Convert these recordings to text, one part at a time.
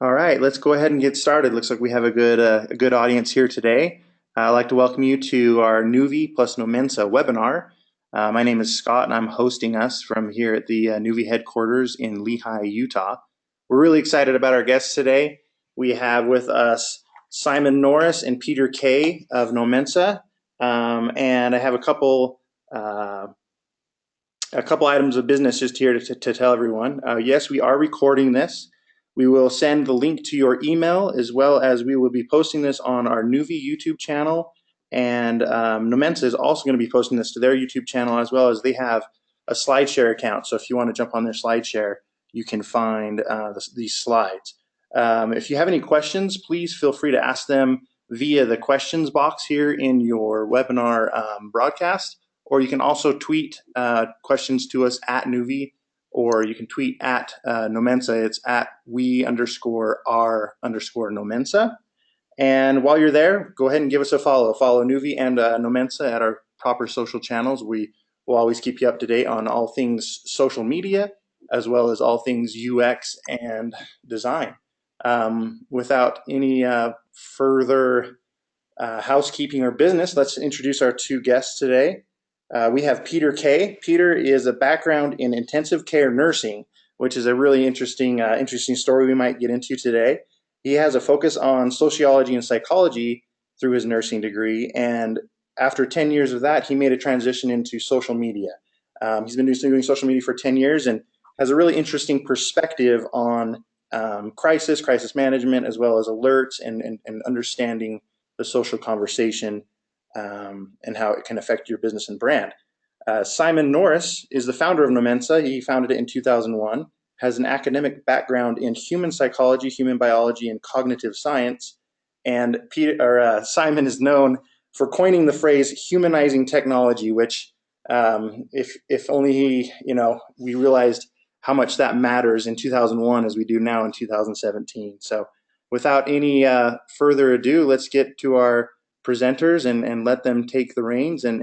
All right, let's go ahead and get started. Looks like we have a good audience here today. I'd like to welcome you to our Nuvi plus Nomensa webinar. My name is Scott, and I'm hosting us from here at the Nuvi headquarters in Lehi, Utah. We're really excited about our guests today. We have with us Simon Norris and Peter Kay of Nomensa, and I have a couple items of business just here to tell everyone. Yes, we are recording this. We will send the link to your email, as well as we will be posting this on our Nuvi YouTube channel. And Nomensa is also going to be posting this to their YouTube channel, as well as they have a SlideShare account. So if you want to jump on their SlideShare, you can find these slides. If you have any questions, please feel free to ask them via the questions box here in your webinar broadcast. Or you can also tweet questions to us at Nuvi, or you can tweet at Nomensa. It's at @we_r_Nomensa. And while you're there, go ahead and give us a follow. Follow Nuvi and Nomensa at our proper social channels. We will always keep you up to date on all things social media, as well as all things UX and design. Without any further housekeeping or business, let's introduce our two guests today. We have Peter Kay. Peter is a background in intensive care nursing, which is a really interesting story we might get into today. He has a focus on sociology and psychology through his nursing degree, and after 10 years of that, he made a transition into social media. He's been doing social media for 10 years and has a really interesting perspective on crisis management, as well as alerts and understanding the social conversation and how it can affect your business and brand. Simon Norris is the founder of Nomensa. He founded it in 2001, has an academic background in human psychology, human biology, and cognitive science. And Simon is known for coining the phrase humanizing technology, which if only we realized how much that matters in 2001 as we do now in 2017. So without any further ado, let's get to our presenters and let them take the reins. And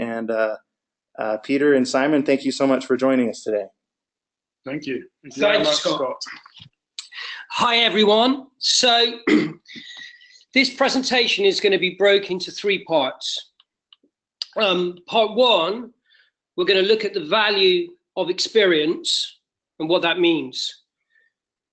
Peter and Simon, thank you so much for joining us today. Thank you. Thank you very much, Scott. Hi, everyone. So this presentation is going to be broken into three parts. Part one, we're going to look at the value of experience and what that means.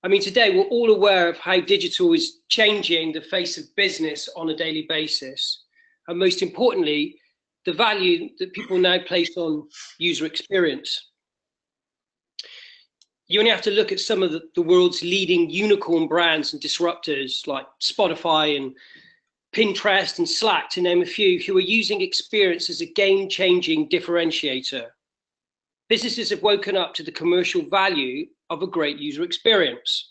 I mean, today we're all aware of how digital is changing the face of business on a daily basis. And most importantly, the value that people now place on user experience. You only have to look at some of the world's leading unicorn brands and disruptors like Spotify and Pinterest and Slack, to name a few, who are using experience as a game-changing differentiator. Businesses have woken up to the commercial value of a great user experience.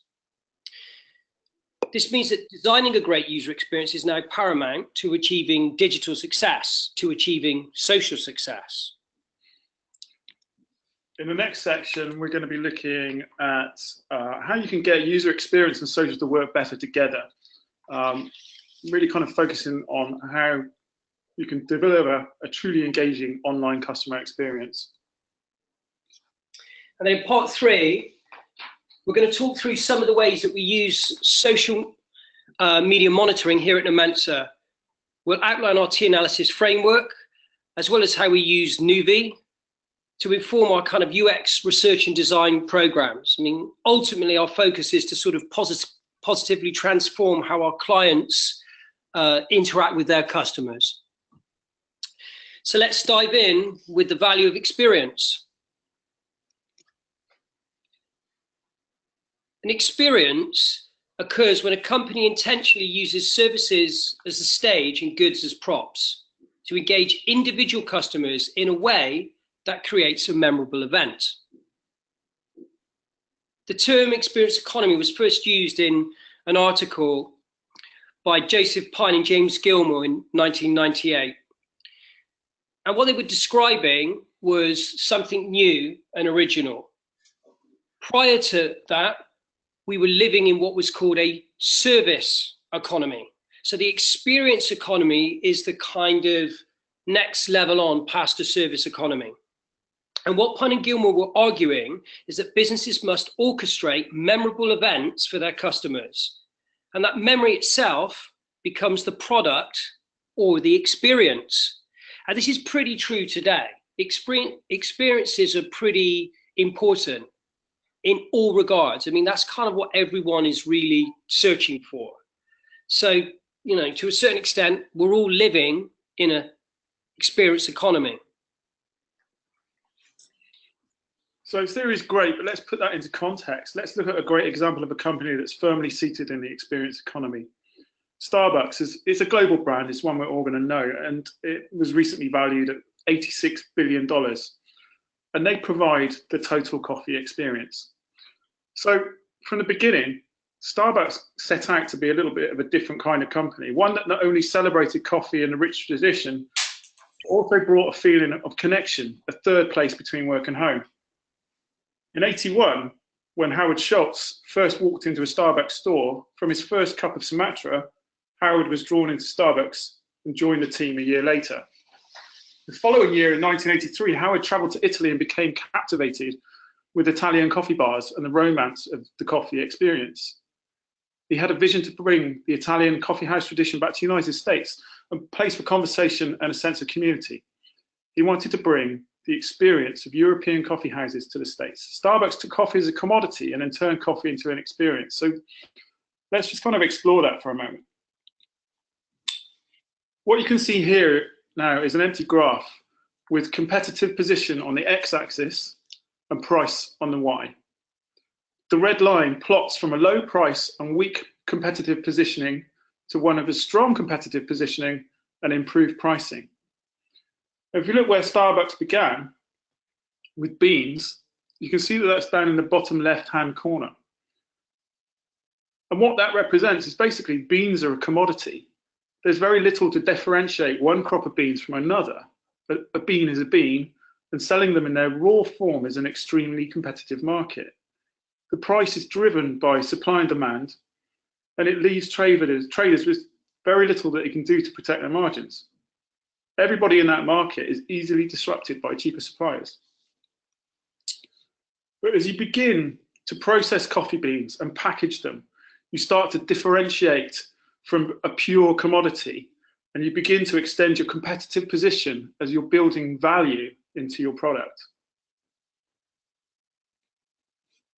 This means that designing a great user experience is now paramount to achieving digital success, to achieving social success. In the next section, we're going to be looking at how you can get user experience and social to work better together. Really kind of focusing on how you can deliver a truly engaging online customer experience. And then in part three, we're going to talk through some of the ways that we use social media monitoring here at Nomensa. We'll outline our T-analysis framework, as well as how we use Nuvi to inform our kind of UX research and design programs. I mean, ultimately, our focus is to sort of positively transform how our clients interact with their customers. So let's dive in with the value of experience. An experience occurs when a company intentionally uses services as the stage and goods as props to engage individual customers in a way that creates a memorable event. The term experience economy was first used in an article by Joseph Pine and James Gilmore in 1998. And what they were describing was something new and original. Prior to that, we were living in what was called a service economy. So the experience economy is the kind of next level on past a service economy. And what Pine and Gilmore were arguing is that businesses must orchestrate memorable events for their customers and that memory itself becomes the product or the experience. And this is pretty true today. Experiences are pretty important in all regards. I mean, that's kind of what everyone is really searching for. So, you know, to a certain extent, we're all living in an experience economy. So theory is great, but let's put that into context. Let's look at a great example of a company that's firmly seated in the experience economy. Starbucks is a global brand. It's one we're all going to know, and it was recently valued at $86 billion. And they provide the total coffee experience. So from the beginning, Starbucks set out to be a little bit of a different kind of company, one that not only celebrated coffee and a rich tradition, but also brought a feeling of connection, a third place between work and home. In '81, when Howard Schultz first walked into a Starbucks store, from his first cup of Sumatra, Howard was drawn into Starbucks and joined the team a year later. The following year, in 1983, Howard traveled to Italy and became captivated with Italian coffee bars and the romance of the coffee experience. He had a vision to bring the Italian coffee house tradition back to the United States, a place for conversation and a sense of community. He wanted to bring the experience of European coffee houses to the States. Starbucks took coffee as a commodity and then turned coffee into an experience. So let's just kind of explore that for a moment. What you can see here now is an empty graph with competitive position on the x-axis and price on the y. The red line plots from a low price and weak competitive positioning to one of a strong competitive positioning and improved pricing. If you look where Starbucks began with beans, you can see that that's down in the bottom left-hand corner. And what that represents is basically beans are a commodity. There's very little to differentiate one crop of beans from another. But a bean is a bean, and selling them in their raw form is an extremely competitive market. The price is driven by supply and demand, and it leaves traders with very little that they can do to protect their margins. Everybody in that market is easily disrupted by cheaper suppliers. But as you begin to process coffee beans and package them, you start to differentiate from a pure commodity, and you begin to extend your competitive position as you're building value into your product.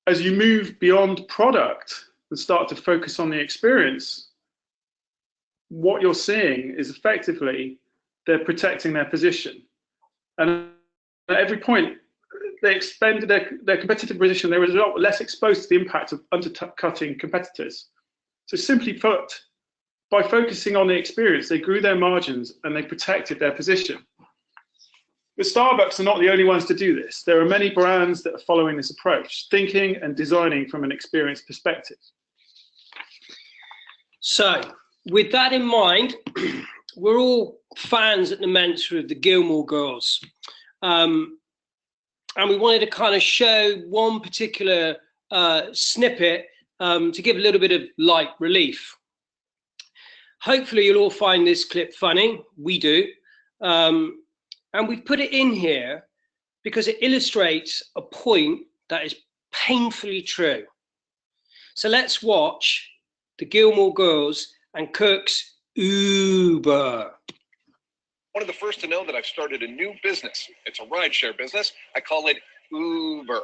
As you move beyond product and start to focus on the experience, what you're seeing is effectively they're protecting their position. And at every point, they expanded their competitive position. They were a lot less exposed to the impact of undercutting competitors. So simply put, by focusing on the experience, they grew their margins and they protected their position. But Starbucks are not the only ones to do this. There are many brands that are following this approach, thinking and designing from an experience perspective. So, with that in mind, we're all fans at Nomensa of the Gilmore Girls. And we wanted to kind of show one particular snippet to give a little bit of light relief. Hopefully you'll all find this clip funny. We do. And we've put it in here because it illustrates a point that is painfully true. So let's watch the Gilmore Girls and Kirk's Uber. One of the first to know that I've started a new business. It's a rideshare business. I call it Uber.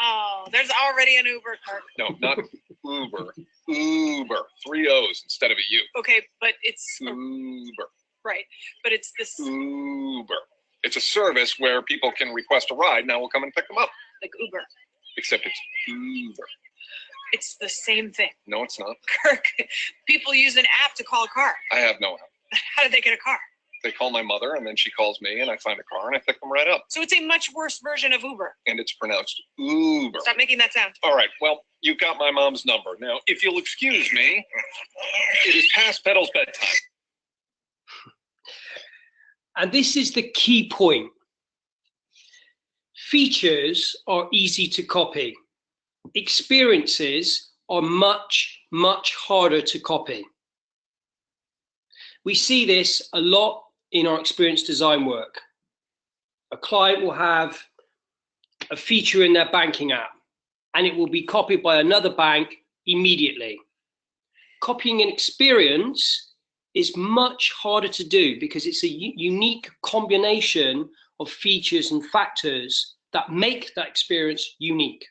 Oh, there's already an Uber, Kirk. No, not Uber. Uber. 3 O's instead of a U. Okay, but it's Uber. right. But it's this Uber. It's a service where people can request a ride. Now we'll come and pick them up. like Uber. Except it's Uber. It's the same thing. No, it's not. Kirk, people use an app to call a car. I have no app. How did they get a car? They call my mother, and then she calls me, and I find a car, and I pick them right up. So it's a much worse version of Uber. And it's pronounced Uber. Stop making that sound. All right, well, you've got my mom's number. Now, if you'll excuse me, it is past Pedal's bedtime. And this is the key point. Features are easy to copy. Experiences are much, much harder to copy. We see this a lot in our experience design work. A client will have a feature in their banking app, and it will be copied by another bank immediately. copying an experience is much harder to do because it's a unique combination of features and factors that make that experience unique.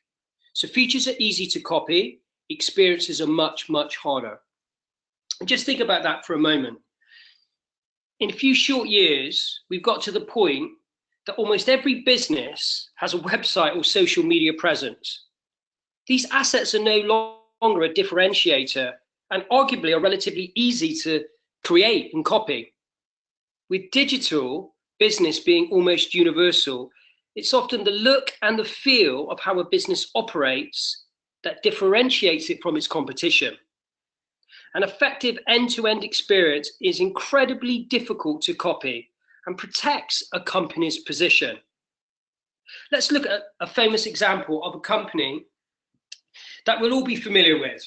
So features are easy to copy, experiences are much, much harder. And just think about that for a moment. In a few short years, we've got to the point that almost every business has a website or social media presence. These assets are no longer a differentiator and arguably are relatively easy to create and copy. With digital business being almost universal, it's often the look and the feel of how a business operates that differentiates it from its competition. An effective end-to-end experience is incredibly difficult to copy and protects a company's position. Let's look at a famous example of a company that we'll all be familiar with,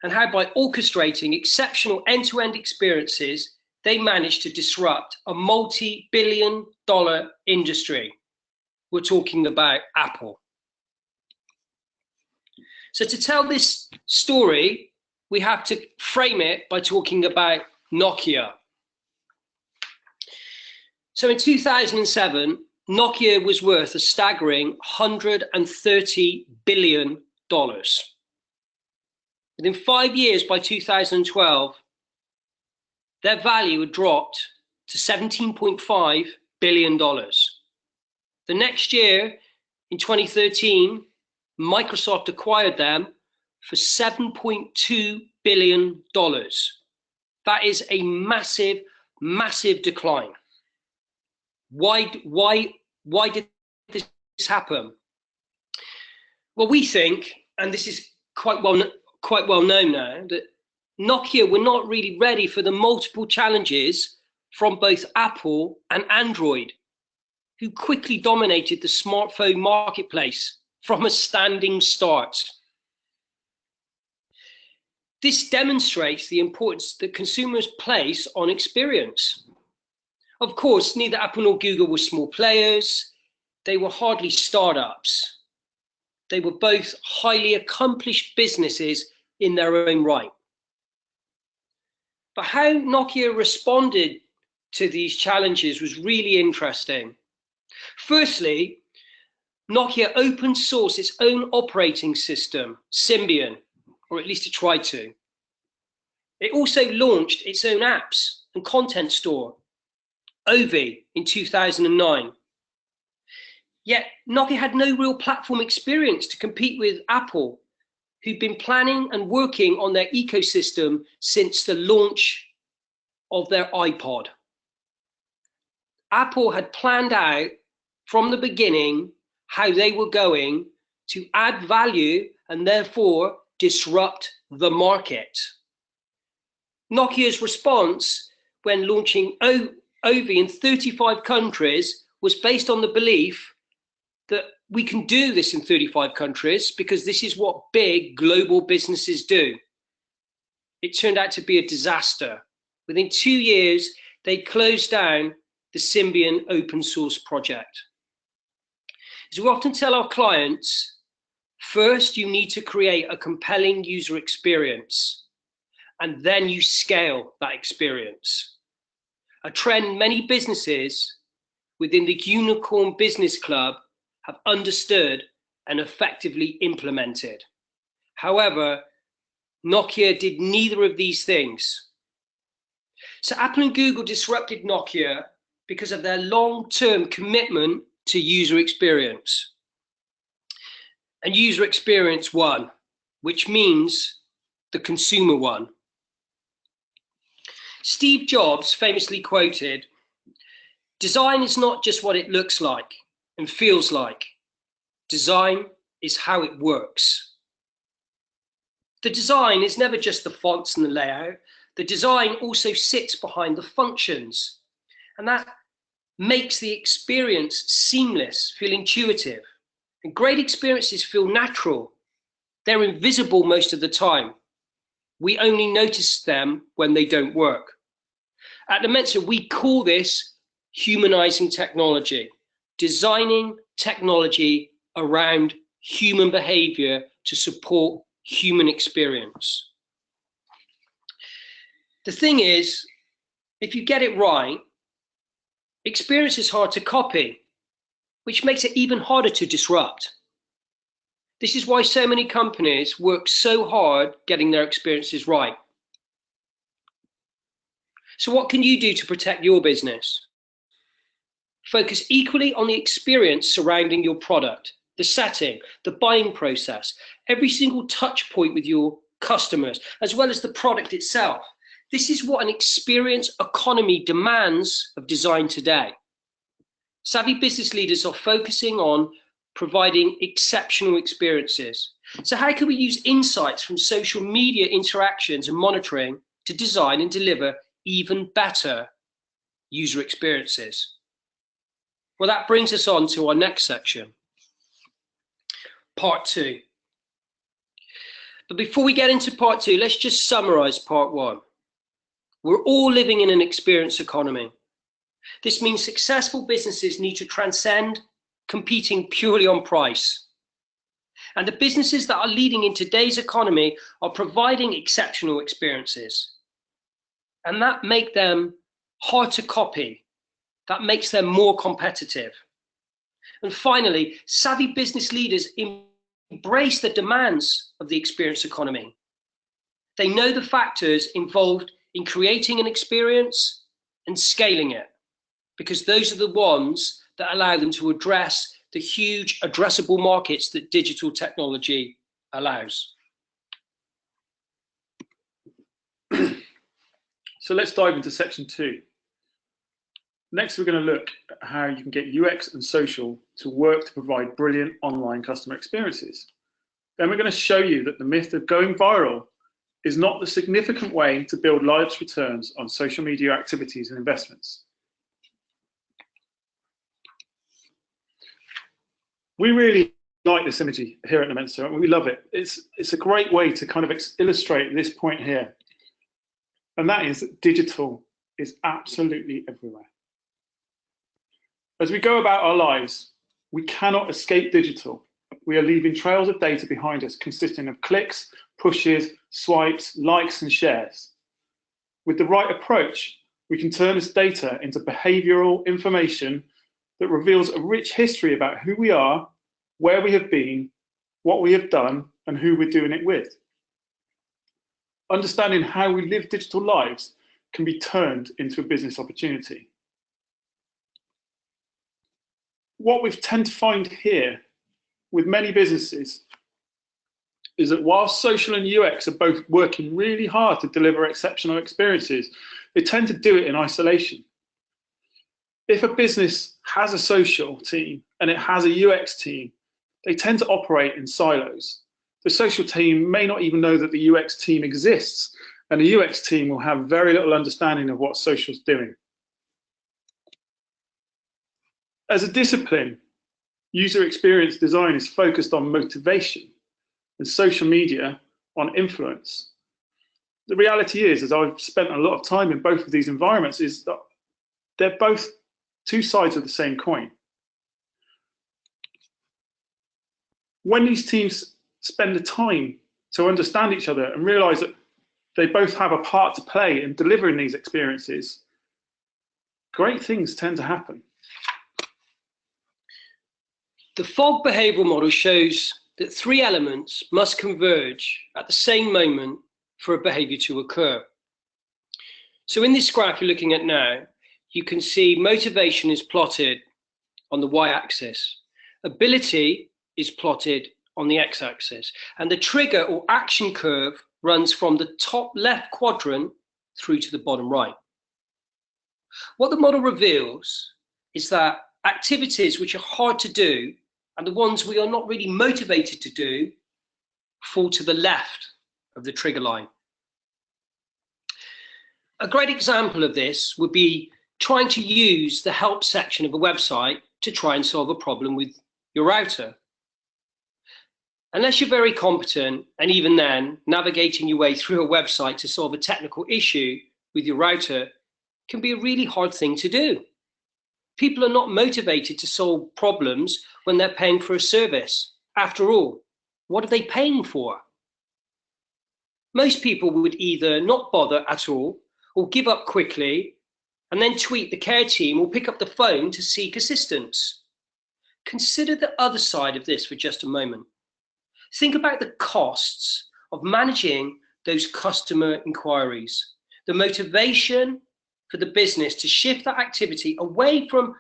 and how by orchestrating exceptional end-to-end experiences, they managed to disrupt a multi-billion-dollar industry. We're talking about Apple. So to tell this story, we have to frame it by talking about Nokia. So in 2007, Nokia was worth a staggering $130 billion. Within 5 years, by 2012, their value had dropped to $17.5 billion. The next year, in 2013, Microsoft acquired them for $7.2 billion. That is a massive, massive decline. Why did this happen? Well, we think, and this is quite well known now, that Nokia were not really ready for the multiple challenges from both Apple and Android, who quickly dominated the smartphone marketplace from a standing start. This demonstrates the importance that consumers place on experience. Of course, neither Apple nor Google were small players. They were hardly startups. They were both highly accomplished businesses in their own right. But how Nokia responded to these challenges was really interesting. Firstly, Nokia open sourced its own operating system, Symbian, or at least it tried to. It also launched its own apps and content store, Ovi, in 2009. Yet Nokia had no real platform experience to compete with Apple, who'd been planning and working on their ecosystem since the launch of their iPod. Apple had planned out from the beginning how they were going to add value and therefore disrupt the market. Nokia's response when launching Ovi in 35 countries was based on the belief that we can do this in 35 countries because this is what big global businesses do. It turned out to be a disaster. Within 2 years, they closed down the Symbian open source project. As we often tell our clients, first you need to create a compelling user experience, and then you scale that experience. A trend many businesses within the Unicorn Business Club have understood and effectively implemented. However, Nokia did neither of these things. So Apple and Google disrupted Nokia because of their long-term commitment to user experience. And user experience won, which means the consumer won. Steve Jobs famously quoted, "Design is not just what it looks like and feels like. Design is how it works." The design is never just the fonts and the layout. The design also sits behind the functions, and that makes the experience seamless, feel intuitive. And great experiences feel natural. They're invisible most of the time. We only notice them when they don't work. At Nomensa, we call this humanizing technology, designing technology around human behavior to support human experience. The thing is, if you get it right, experience is hard to copy, which makes it even harder to disrupt. This is why so many companies work so hard getting their experiences right. So what can you do to protect your business? Focus equally on the experience surrounding your product, the setting, the buying process, every single touch point with your customers, as well as the product itself. This is what an experience economy demands of design today. Savvy business leaders are focusing on providing exceptional experiences. So how can we use insights from social media interactions and monitoring to design and deliver even better user experiences? Well, that brings us on to our next section, part 2. But before we get into part 2, let's just summarize part 1. We're all living in an experience economy. This means successful businesses need to transcend competing purely on price. And the businesses that are leading in today's economy are providing exceptional experiences. And that makes them hard to copy. That makes them more competitive. And finally, savvy business leaders embrace the demands of the experience economy. They know the factors involved in creating an experience and scaling it, because those are the ones that allow them to address the huge addressable markets that digital technology allows. So let's dive into section 2. Next, we're going to look at how you can get UX and social to work to provide brilliant online customer experiences. Then we're going to show you that the myth of going viral is not the significant way to build large returns on social media activities and investments. We really like this imagery here at Nomensa, and we love it. It's a great way to kind of illustrate this point here. And that is that digital is absolutely everywhere. As we go about our lives, we cannot escape digital. We are leaving trails of data behind us consisting of clicks, pushes, swipes, likes, and shares. With the right approach, we can turn this data into behavioral information that reveals a rich history about who we are, where we have been, what we have done, and who we're doing it with. Understanding how we live digital lives can be turned into a business opportunity. What we tend to find here with many businesses is that while social and UX are both working really hard to deliver exceptional experiences, they tend to do it in isolation. If a business has a social team and it has a UX team, they tend to operate in silos. The social team may not even know that the UX team exists, and the UX team will have very little understanding of what social is doing. As a discipline, user experience design is focused on motivation and social media on influence. The reality is, as I've spent a lot of time in both of these environments, is that they're both two sides of the same coin. When these teams spend the time to understand each other and realize that they both have a part to play in delivering these experiences, great things tend to happen. The FOG behavioral model shows that 3 elements must converge at the same moment for a behavior to occur. So in this graph you're looking at now, you can see motivation is plotted on the y-axis, ability is plotted on the x-axis, and the trigger or action curve runs from the top left quadrant through to the bottom right. What the model reveals is that activities which are hard to do and the ones we are not really motivated to do fall to the left of the trigger line. A great example of this would be trying to use the help section of a website to try and solve a problem with your router. Unless you're very competent, and even then, navigating your way through a website to solve a technical issue with your router can be a really hard thing to do. People are not motivated to solve problems when they're paying for a service. After all, what are they paying for? Most people would either not bother at all or give up quickly and then tweet the care team or pick up the phone to seek assistance. Consider the other side of this for just a moment. Think about the costs of managing those customer inquiries, the motivation for the business to shift that activity away from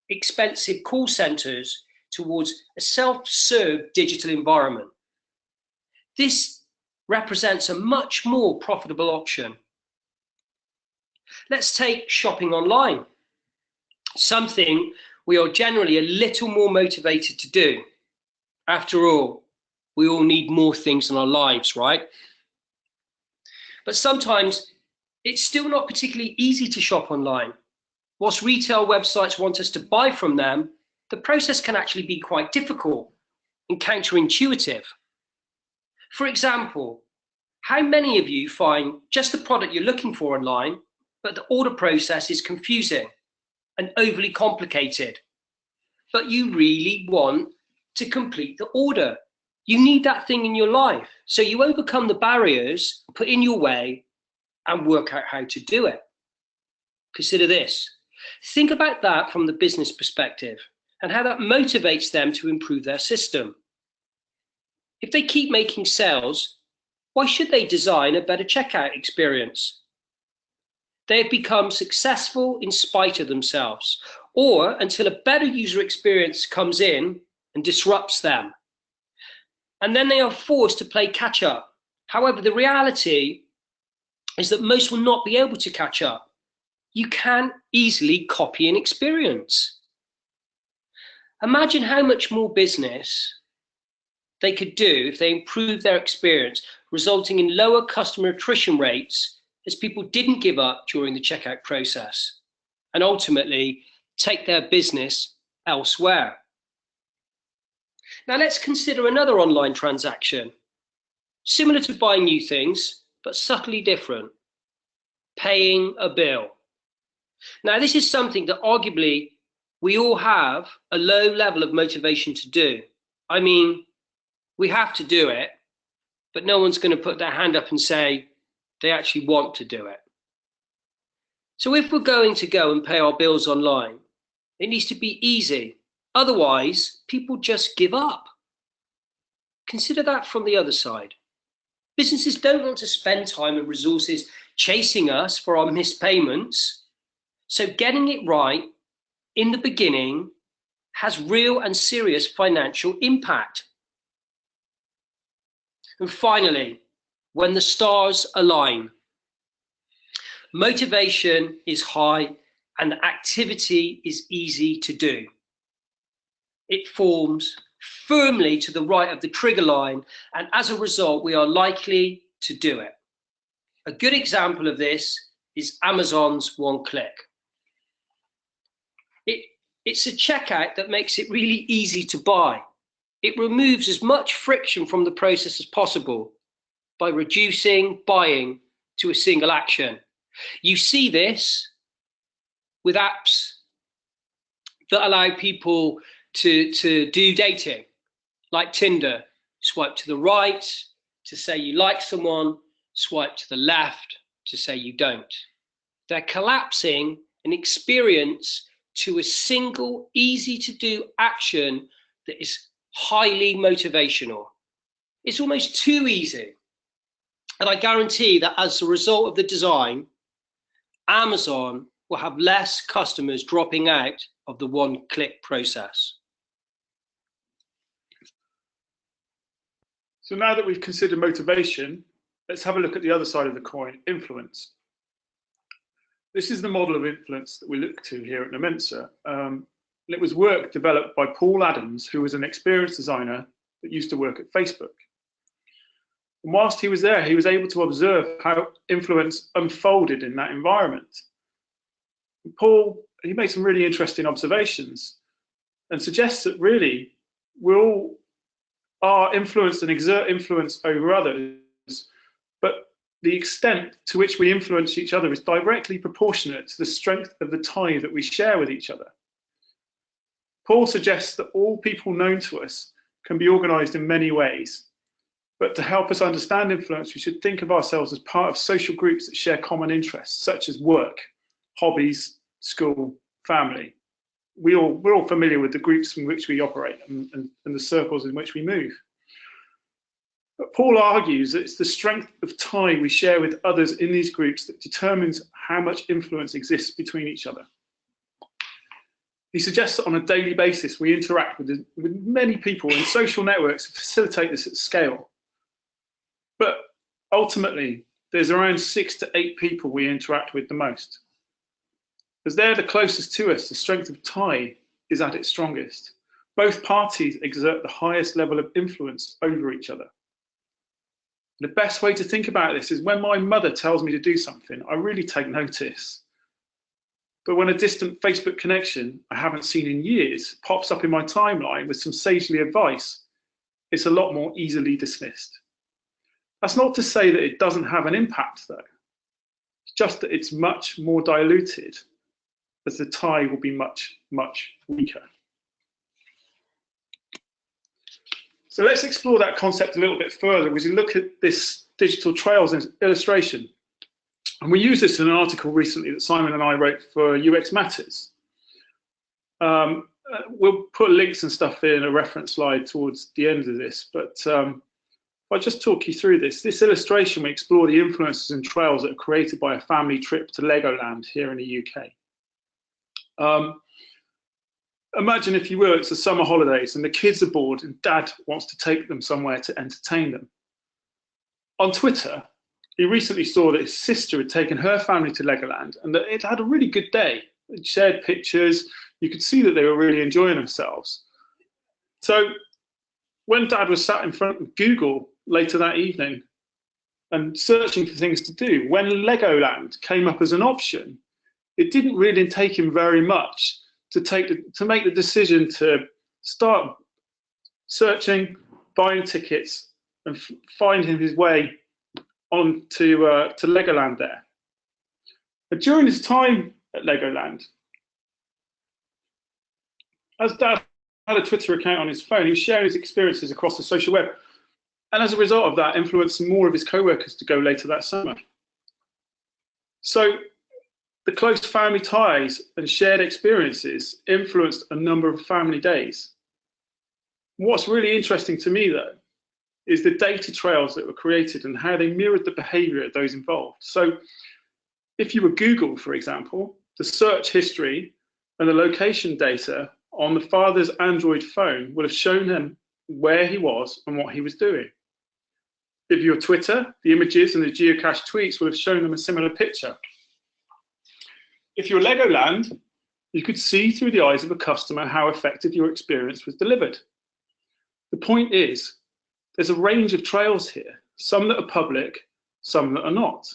expensive call centers towards a self-serve digital environment. This represents a much more profitable option. Let's take shopping online, something we are generally a little more motivated to do. After all, we all need more things in our lives, right? But sometimes it's still not particularly easy to shop online. Whilst retail websites want us to buy from them, the process can actually be quite difficult and counterintuitive. For example, how many of you find just the product you're looking for online, but the order process is confusing and overly complicated, but you really want to complete the order? You need that thing in your life, so you overcome the barriers put in your way and work out how to do it. Consider this. Think about that from the business perspective and how that motivates them to improve their system. If they keep making sales, why should they design a better checkout experience? They have become successful in spite of themselves, or until a better user experience comes in and disrupts them. And then they are forced to play catch up. However, the reality is that most will not be able to catch up. You can easily copy an experience. Imagine how much more business they could do if they improved their experience, resulting in lower customer attrition rates as people didn't give up during the checkout process and ultimately take their business elsewhere. Now let's consider another online transaction, similar to buying new things, but subtly different: paying a bill. Now this is something that arguably we all have a low level of motivation to do. I mean, we have to do it, but no one's going to put their hand up and say they actually want to do it. So if we're going to go and pay our bills online, it needs to be easy. Otherwise, people just give up. Consider that from the other side. Businesses don't want to spend time and resources chasing us for our missed payments. So getting it right in the beginning has real and serious financial impact. And finally, when the stars align, motivation is high and activity is easy to do. It forms firmly to the right of the trigger line, and as a result, we are likely to do it. A good example of this is Amazon's one-click. It's a checkout that makes it really easy to buy. It removes as much friction from the process as possible by reducing buying to a single action. You see this with apps that allow people to do dating, like Tinder. Swipe to the right to say you like someone, swipe to the left to say you don't. They're collapsing an experience to a single, easy to do action that is highly motivational. It's almost too easy. And I guarantee that as a result of the design, Amazon will have less customers dropping out of the one-click process. So now that we've considered motivation, let's have a look at the other side of the coin, influence. This is the model of influence that we look to here at Nomensa. It was work developed by Paul Adams, who was an experienced designer that used to work at Facebook. And whilst he was there, he was able to observe how influence unfolded in that environment. And Paul, he made some really interesting observations and suggests that really we all are influenced and exert influence over others, but the extent to which we influence each other is directly proportionate to the strength of the tie that we share with each other. Paul suggests that all people known to us can be organized in many ways. But to help us understand influence, we should think of ourselves as part of social groups that share common interests, such as work, hobbies, school, family. We're all familiar with the groups in which we operate and the circles in which we move. But Paul argues that it's the strength of tie we share with others in these groups that determines how much influence exists between each other. He suggests that on a daily basis, we interact with many people in social networks to facilitate this at scale. But ultimately, there's around 6 to 8 people we interact with the most. As they're the closest to us, the strength of tie is at its strongest. Both parties exert the highest level of influence over each other. The best way to think about this is when my mother tells me to do something, I really take notice. But when a distant Facebook connection I haven't seen in years pops up in my timeline with some sagely advice, it's a lot more easily dismissed. That's not to say that it doesn't have an impact, though. It's just that it's much more diluted, as the tie will be much, much weaker. So let's explore that concept a little bit further as we look at this digital trails illustration. And we use this in an article recently that Simon and I wrote for UX Matters. We'll put links and stuff in a reference slide towards the end of this, but I'll just talk you through this. This illustration, we explore the influences and trails that are created by a family trip to Legoland here in the UK. Imagine, if you will, it's the summer holidays and the kids are bored and dad wants to take them somewhere to entertain them. On Twitter, he recently saw that his sister had taken her family to Legoland and that it had a really good day. It shared pictures. You could see that they were really enjoying themselves. So when dad was sat in front of Google later that evening and searching for things to do, when Legoland came up as an option, it didn't really take him very much to make the decision to start searching, buying tickets, and finding his way on to Legoland there. But during his time at Legoland, as dad had a Twitter account on his phone, he was sharing his experiences across the social web. And as a result of that, influenced more of his co-workers to go later that summer. So the close family ties and shared experiences influenced a number of family days. What's really interesting to me, though, is the data trails that were created and how they mirrored the behavior of those involved. So if you were Google, for example, the search history and the location data on the father's Android phone would have shown him where he was and what he was doing. If you're Twitter, the images and the geocached tweets would have shown them a similar picture. If you're Legoland, you could see through the eyes of a customer how effective your experience was delivered. The point is, there's a range of trails here, some that are public, some that are not.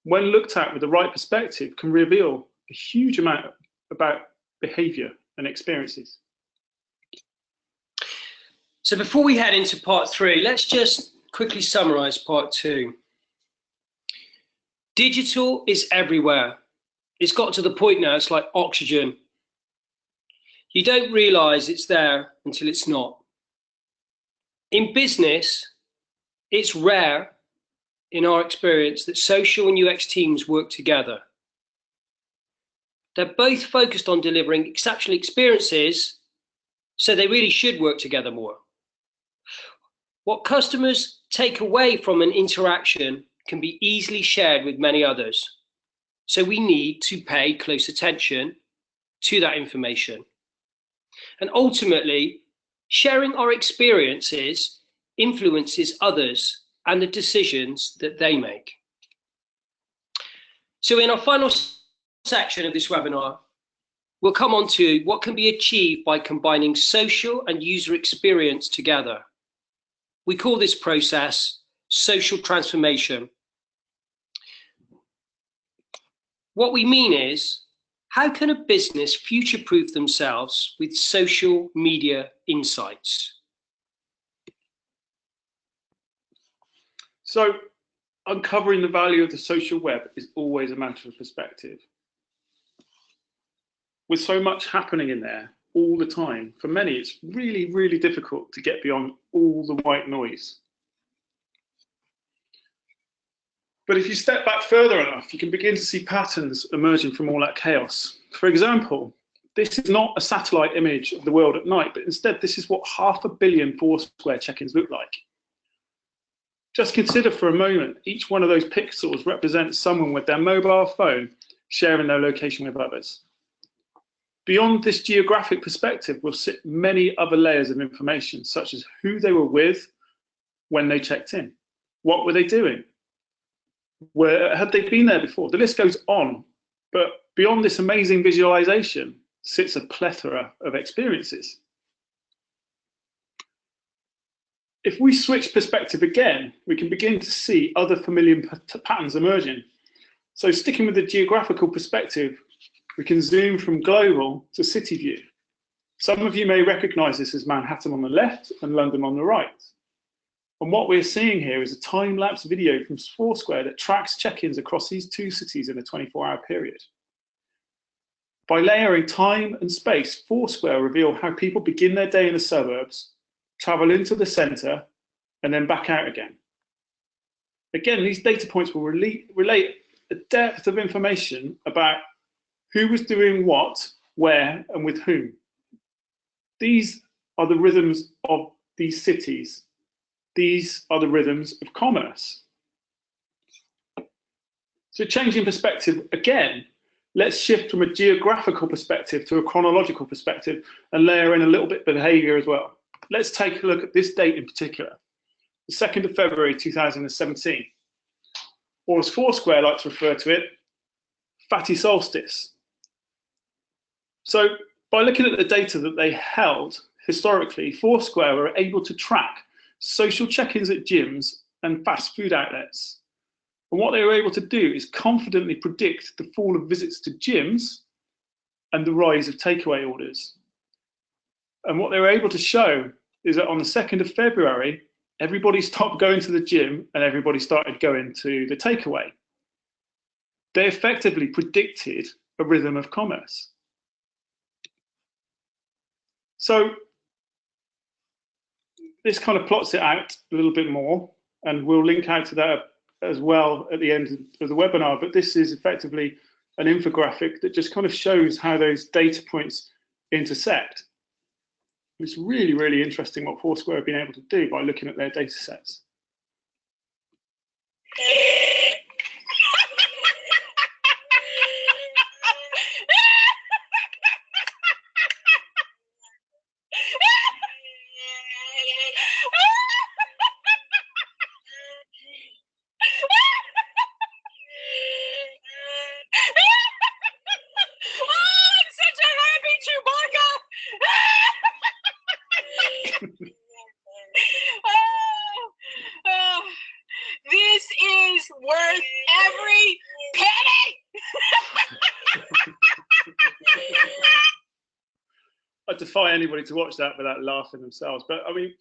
When looked at with the right perspective, can reveal a huge amount about behavior and experiences. So before we head into part 3, let's just quickly summarize part 2. Digital is everywhere. It's got to the point now, it's like oxygen. You don't realize it's there until it's not. In business, it's rare, in our experience, that social and UX teams work together. They're both focused on delivering exceptional experiences, so they really should work together more. What customers take away from an interaction can be easily shared with many others. So we need to pay close attention to that information. And ultimately, sharing our experiences influences others and the decisions that they make. So in our final section of this webinar, we'll come on to what can be achieved by combining social and user experience together. We call this process social transformation. What we mean is, how can a business future-proof themselves with social media insights? So, uncovering the value of the social web is always a matter of perspective. With so much happening in there all the time, for many, it's really, really difficult to get beyond all the white noise. But if you step back further enough, you can begin to see patterns emerging from all that chaos. For example, this is not a satellite image of the world at night, but instead this is what 500 million Foursquare check-ins look like. Just consider for a moment, each one of those pixels represents someone with their mobile phone sharing their location with others. Beyond this geographic perspective will sit many other layers of information, such as who they were with when they checked in, what were they doing, where had they been there before. The list goes on, but beyond this amazing visualization sits a plethora of experiences. If we switch perspective again, we can begin to see other familiar patterns emerging. So sticking with the geographical perspective, we can zoom from global to city view. Some of you may recognize this as Manhattan on the left and London on the right. And what we're seeing here is a time-lapse video from Foursquare that tracks check-ins across these two cities in a 24-hour period. By layering time and space, Foursquare reveal how people begin their day in the suburbs, travel into the center, and then back out again. Again, these data points will relate a depth of information about who was doing what, where, and with whom. These are the rhythms of these cities. These are the rhythms of commerce. So changing perspective again, let's shift from a geographical perspective to a chronological perspective and layer in a little bit of behavior as well. Let's take a look at this date in particular, the 2nd of February 2017, or as Foursquare like to refer to it, Fatty Solstice. So by looking at the data that they held historically, Foursquare were able to track social check-ins at gyms and fast food outlets. And what they were able to do is confidently predict the fall of visits to gyms and the rise of takeaway orders. And what they were able to show is that on the 2nd of February, everybody stopped going to the gym and everybody started going to the takeaway. They effectively predicted a rhythm of commerce. So this kind of plots it out a little bit more, and we'll link out to that as well at the end of the webinar, but this is effectively an infographic that just kind of shows how those data points intersect. It's really, really interesting what Foursquare have been able to do by looking at their data sets. This is worth every penny. I defy anybody to watch that without laughing themselves. But I mean,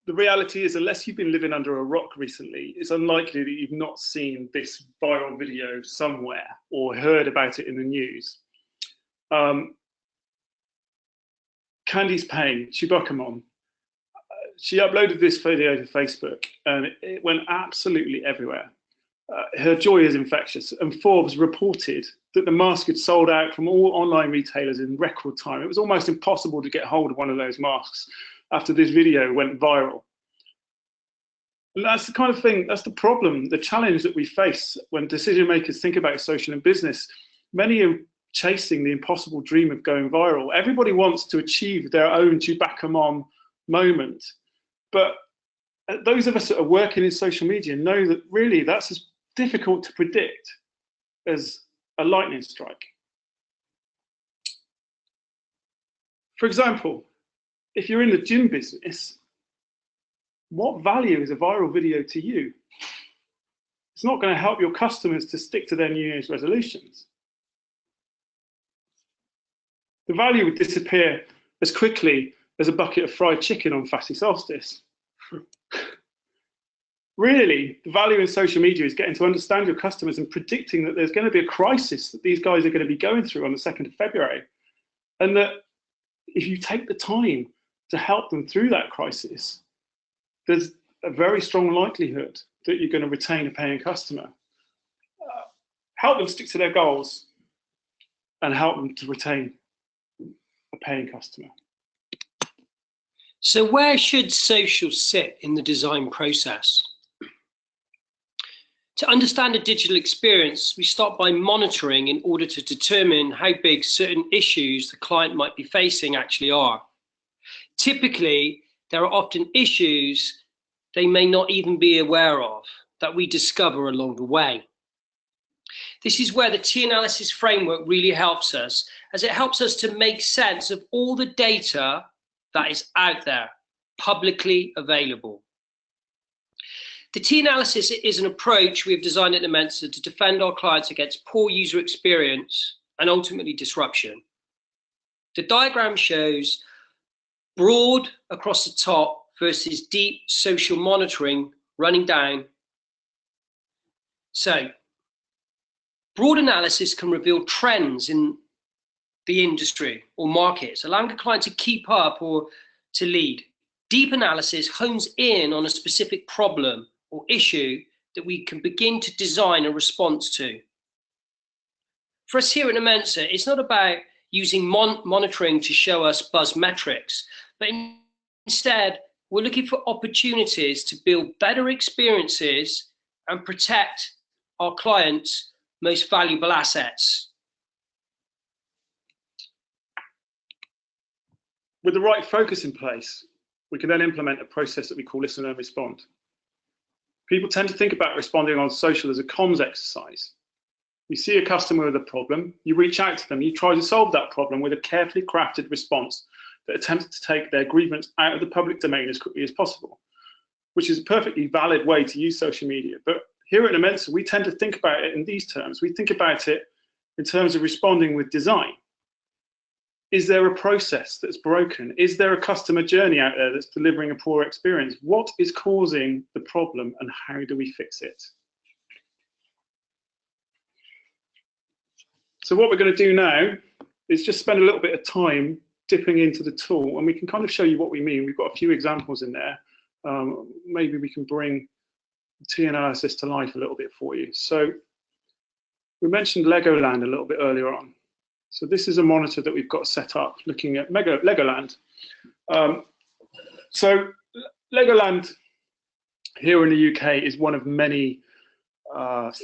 the reality is, unless you've been living under a rock recently, it's unlikely that you've not seen this viral video somewhere or heard about it in the news. Candice Payne, Chewbacca, she uploaded this video to Facebook and it went absolutely everywhere. Her joy is infectious, and Forbes reported that the mask had sold out from all online retailers in record time. It was almost impossible to get hold of one of those masks after this video went viral. And that's the kind of thing, that's the problem, the challenge that we face when decision makers think about social and business. Many are chasing the impossible dream of going viral. Everybody wants to achieve their own Chewbacca Mom moment. But those of us that are working in social media know that really that's as difficult to predict as a lightning strike. For example, if you're in the gym business, what value is a viral video to you? It's not going to help your customers to stick to their New Year's resolutions. The value would disappear as quickly as a bucket of fried chicken on Fatty Solstice. Really, the value in social media is getting to understand your customers and predicting that there's going to be a crisis that these guys are going to be going through on the 2nd of February. And that if you take the time to help them through that crisis, there's a very strong likelihood that you're going to retain a paying customer. Help them stick to their goals and help them to retain a paying customer. So where should social sit in the design process? To understand a digital experience, we start by monitoring in order to determine how big certain issues the client might be facing actually are. Typically, there are often issues they may not even be aware of that we discover along the way. This is where the T-analysis framework really helps us, as it helps us to make sense of all the data that is out there, publicly available. The T-analysis is an approach we have designed at Nomensa to defend our clients against poor user experience and ultimately disruption. The diagram shows broad across the top versus deep social monitoring running down. So, broad analysis can reveal trends in the industry or markets, allowing a client to keep up or to lead. Deep analysis hones in on a specific problem or issue that we can begin to design a response to. For us here at Nomensa, it's not about using monitoring to show us buzz metrics, but instead, we're looking for opportunities to build better experiences and protect our clients' most valuable assets. With the right focus in place, we can then implement a process that we call listen and respond. People tend to think about responding on social as a comms exercise. You see a customer with a problem, you reach out to them, you try to solve that problem with a carefully crafted response that attempts to take their grievance out of the public domain as quickly as possible, which is a perfectly valid way to use social media. But here at Nomensa, we tend to think about it in these terms. We think about it in terms of responding with design. Is there a process that's broken? Is there a customer journey out there that's delivering a poor experience? What is causing the problem and how do we fix it? So what we're going to do now is just spend a little bit of time dipping into the tool, and we can kind of show you what we mean. We've got a few examples in there. Maybe we can bring the T-analysis to life a little bit for you. So we mentioned Legoland a little bit earlier on. So this is a monitor that we've got set up looking at Legoland. So Legoland here in the UK is one of many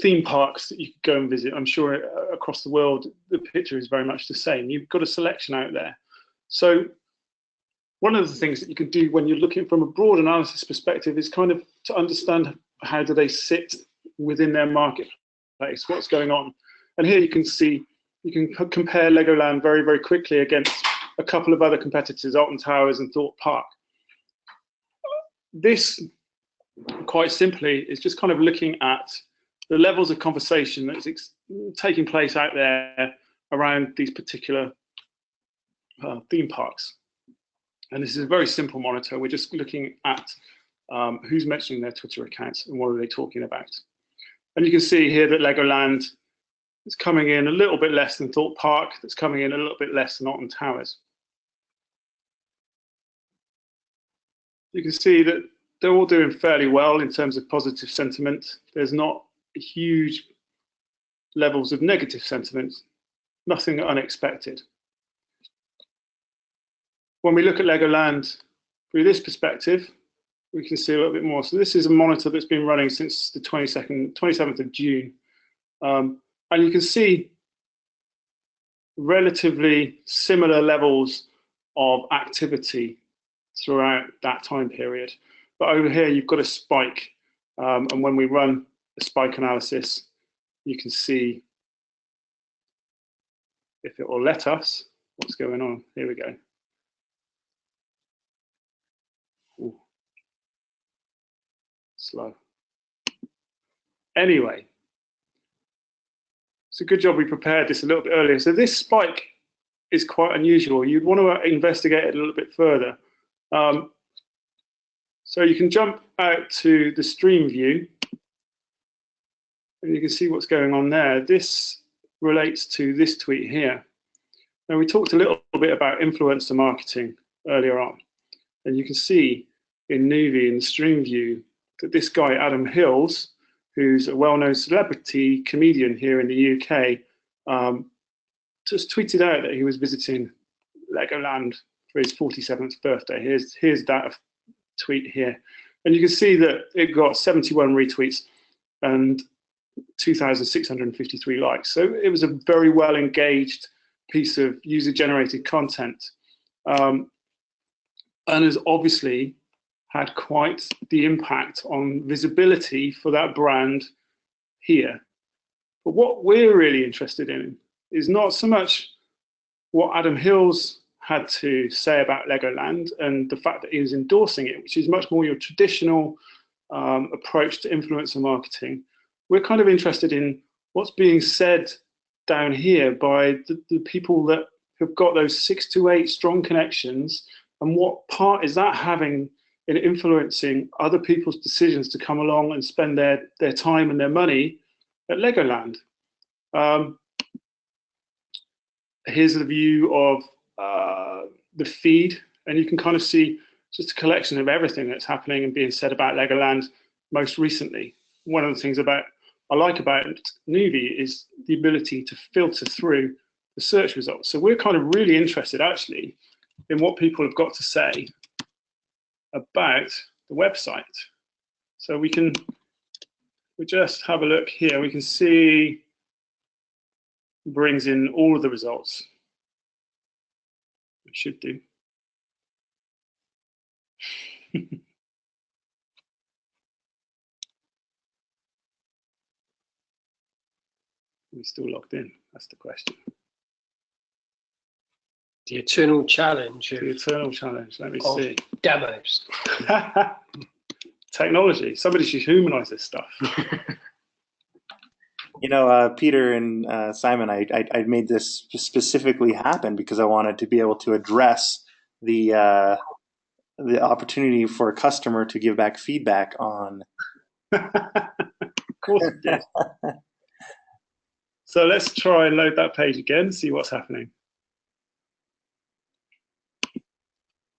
theme parks that you could go and visit. I'm sure across the world, the picture is very much the same. You've got a selection out there. So one of the things that you can do when you're looking from a broad analysis perspective is kind of to understand how do they sit within their marketplace, what's going on. And here you can see, you can compare Legoland very, very quickly against a couple of other competitors, Alton Towers and Thorpe Park. This, quite simply, is just kind of looking at the levels of conversation that's taking place out there around these particular theme parks. And this is a very simple monitor. We're just looking at who's mentioning their Twitter accounts and what are they talking about. And you can see here that Legoland is coming in a little bit less than Thorpe Park, that's coming in a little bit less than Alton Towers. You can see that they're all doing fairly well in terms of positive sentiment. There's not huge levels of negative sentiment, nothing unexpected. When we look at Legoland through this perspective, we can see a little bit more. So this is a monitor that's been running since the 27th of June. And you can see relatively similar levels of activity throughout that time period. But over here, you've got a spike. And when we run a spike analysis, you can see if it will let us, what's going on. Here we go. Ooh. Slow. Anyway, it's a good job we prepared this a little bit earlier. So this spike is quite unusual. You'd want to investigate it a little bit further. So you can jump out to the stream view and you can see what's going on there. This relates to this tweet here. Now we talked a little bit about influencer marketing earlier on, and you can see in Nuvi in the stream view that this guy, Adam Hills, who's a well-known celebrity comedian here in the UK, just tweeted out that he was visiting Legoland for his 47th birthday. Here's that tweet here. And you can see that it got 71 retweets and 2,653 likes. So it was a very well engaged piece of user-generated content, and has obviously had quite the impact on visibility for that brand here. But what we're really interested in is not so much what Adam Hills had to say about Legoland and the fact that he was endorsing it, which is much more your traditional approach to influencer marketing. We're kind of interested in what's being said down here by the people that have got those 6 to 8 strong connections, and what part is that having in influencing other people's decisions to come along and spend their time and their money at Legoland. Here's the view of the feed, and you can kind of see just a collection of everything that's happening and being said about Legoland most recently. One of the things I like about Nuvi is the ability to filter through the search results. So we're kind of really interested actually in what people have got to say about the website. So we just have a look here. We can see it brings in all of the results. It should do. We're still logged in. That's the question. The eternal challenge. The eternal challenge. Let me see. Demos. Technology. Somebody should humanize this stuff. You know, Peter and Simon, I made this specifically happen because I wanted to be able to address the opportunity for a customer to give back feedback on. Of course it did. So let's try and load that page again, see what's happening.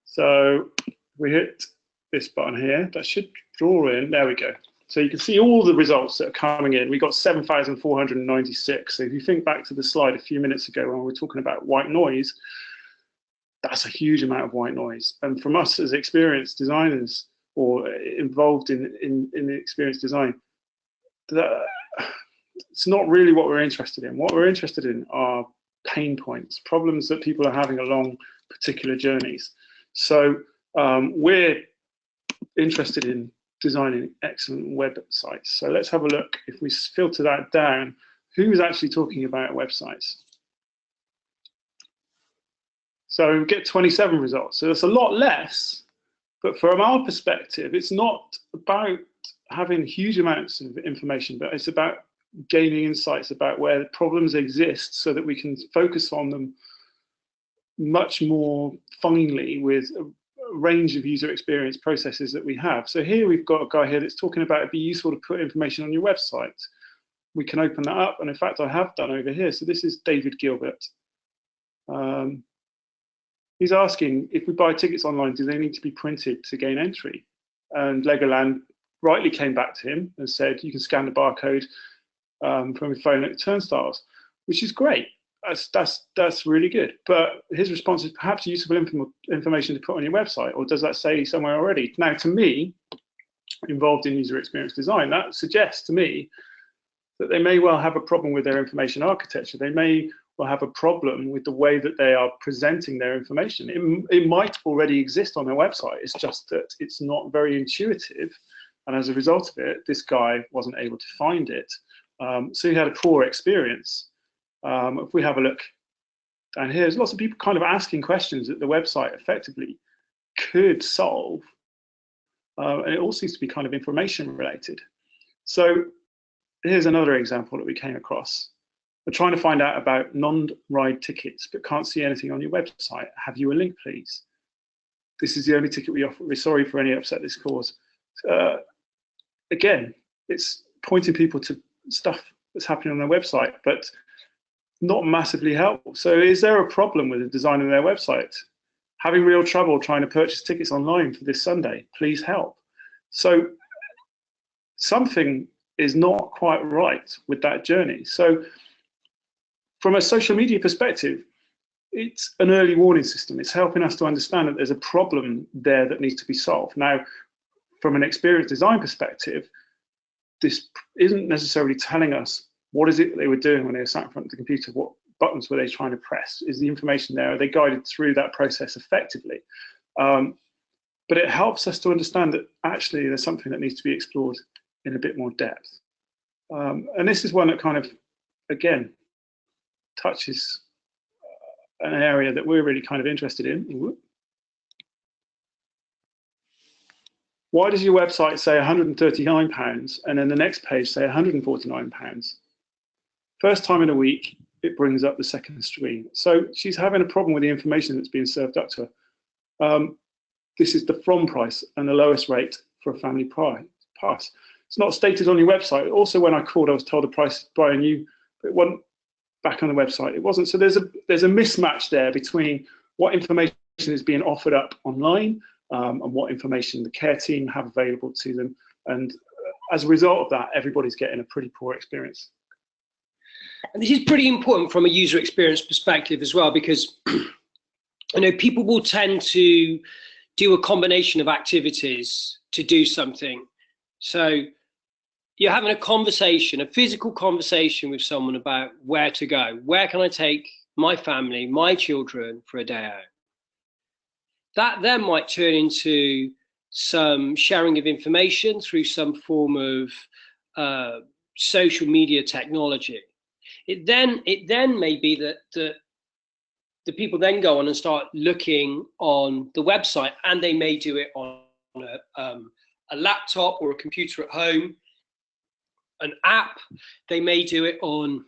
So we hit this button here. That should draw in. There we go. So you can see all the results that are coming in. We got 7,496. So if you think back to the slide a few minutes ago when we were talking about white noise, that's a huge amount of white noise. And from us as experienced designers or involved in the experience design, it's not really what we're interested in. What we're interested in are pain points, problems that people are having along particular journeys. So we're interested in designing excellent websites. So let's have a look. If we filter that down, who's actually talking about websites? So we get 27 results. So that's a lot less, but from our perspective, it's not about having huge amounts of information, but it's about gaining insights about where problems exist so that we can focus on them much more finely with a range of user experience processes that we have. So here we've got a guy here that's talking about it'd be useful to put information on your website. We can open that up, and in fact I have done over here. So this is David Gilbert. He's asking, if we buy tickets online, do they need to be printed to gain entry? And Legoland rightly came back to him and said, you can scan the barcode from your phone at the turnstiles, which is great. That's really good. But his response is perhaps useful information to put on your website, or does that say somewhere already? Now, to me, involved in user experience design, that suggests to me that they may well have a problem with their information architecture. They may well have a problem with the way that they are presenting their information. It might already exist on their website. It's just that it's not very intuitive. And as a result of it, this guy wasn't able to find it. So he had a poor experience. If we have a look down here, there's lots of people kind of asking questions that the website effectively could solve. And it all seems to be kind of information related. So here's another example that we came across. We're trying to find out about non-ride tickets, but can't see anything on your website. Have you a link, please? This is the only ticket we offer. We're sorry for any upset this caused. Again, it's pointing people to stuff that's happening on their website, but not massively helpful. So is there a problem with the design of their website? Having real trouble trying to purchase tickets online for this Sunday? Please help. So something is not quite right with that journey. So from a social media perspective, it's an early warning system. It's helping us to understand that there's a problem there that needs to be solved. Now, from an experience design perspective, this isn't necessarily telling us what is it that they were doing when they were sat in front of the computer, what buttons were they trying to press, is the information there, are they guided through that process effectively? But it helps us to understand that actually there's something that needs to be explored in a bit more depth. And this is one that kind of, again, touches an area that we're really kind of interested in. Why does your website say £139 and then the next page say £149? First time in a week, it brings up the second screen. So she's having a problem with the information that's being served up to her. This is the from price and the lowest rate for a family pass. It's not stated on your website. Also, when I called, I was told the price is brand new, but it wasn't back on the website. It wasn't. So there's a mismatch there between what information is being offered up online and what information the care team have available to them. And as a result of that, everybody's getting a pretty poor experience. And this is pretty important from a user experience perspective as well, because people will tend to do a combination of activities to do something. So you're having a conversation, a physical conversation with someone about where to go. Where can I take my family, my children for a day out? That then might turn into some sharing of information through some form of social media technology. It then may be that the people then go on and start looking on the website, and they may do it on a laptop or a computer at home, an app. They may do it on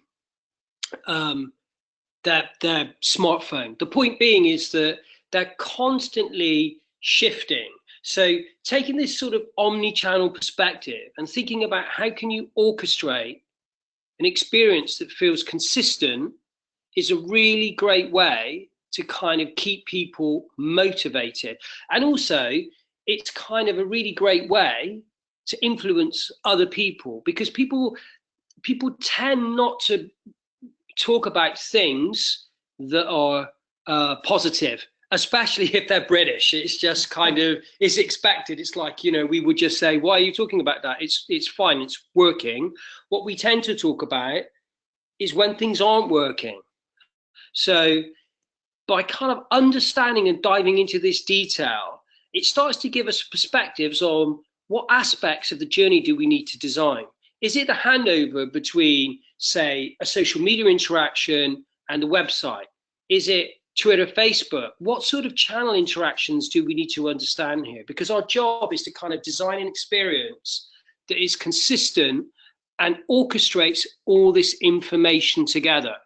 their smartphone. The point being is that they're constantly shifting. So taking this sort of omni-channel perspective and thinking about how can you orchestrate an experience that feels consistent is a really great way to kind of keep people motivated. And also, it's kind of a really great way to influence other people, because people tend not to talk about things that are positive, especially if they're British. It's just kind of, it's expected. It's like, we would just say, why are you talking about that? It's fine, it's working. What we tend to talk about is when things aren't working. So by kind of understanding and diving into this detail, it starts to give us perspectives on what aspects of the journey do we need to design. Is it the handover between, say, a social media interaction and the website? Is it Twitter, Facebook? What sort of channel interactions do we need to understand here? Because our job is to kind of design an experience that is consistent and orchestrates all this information together.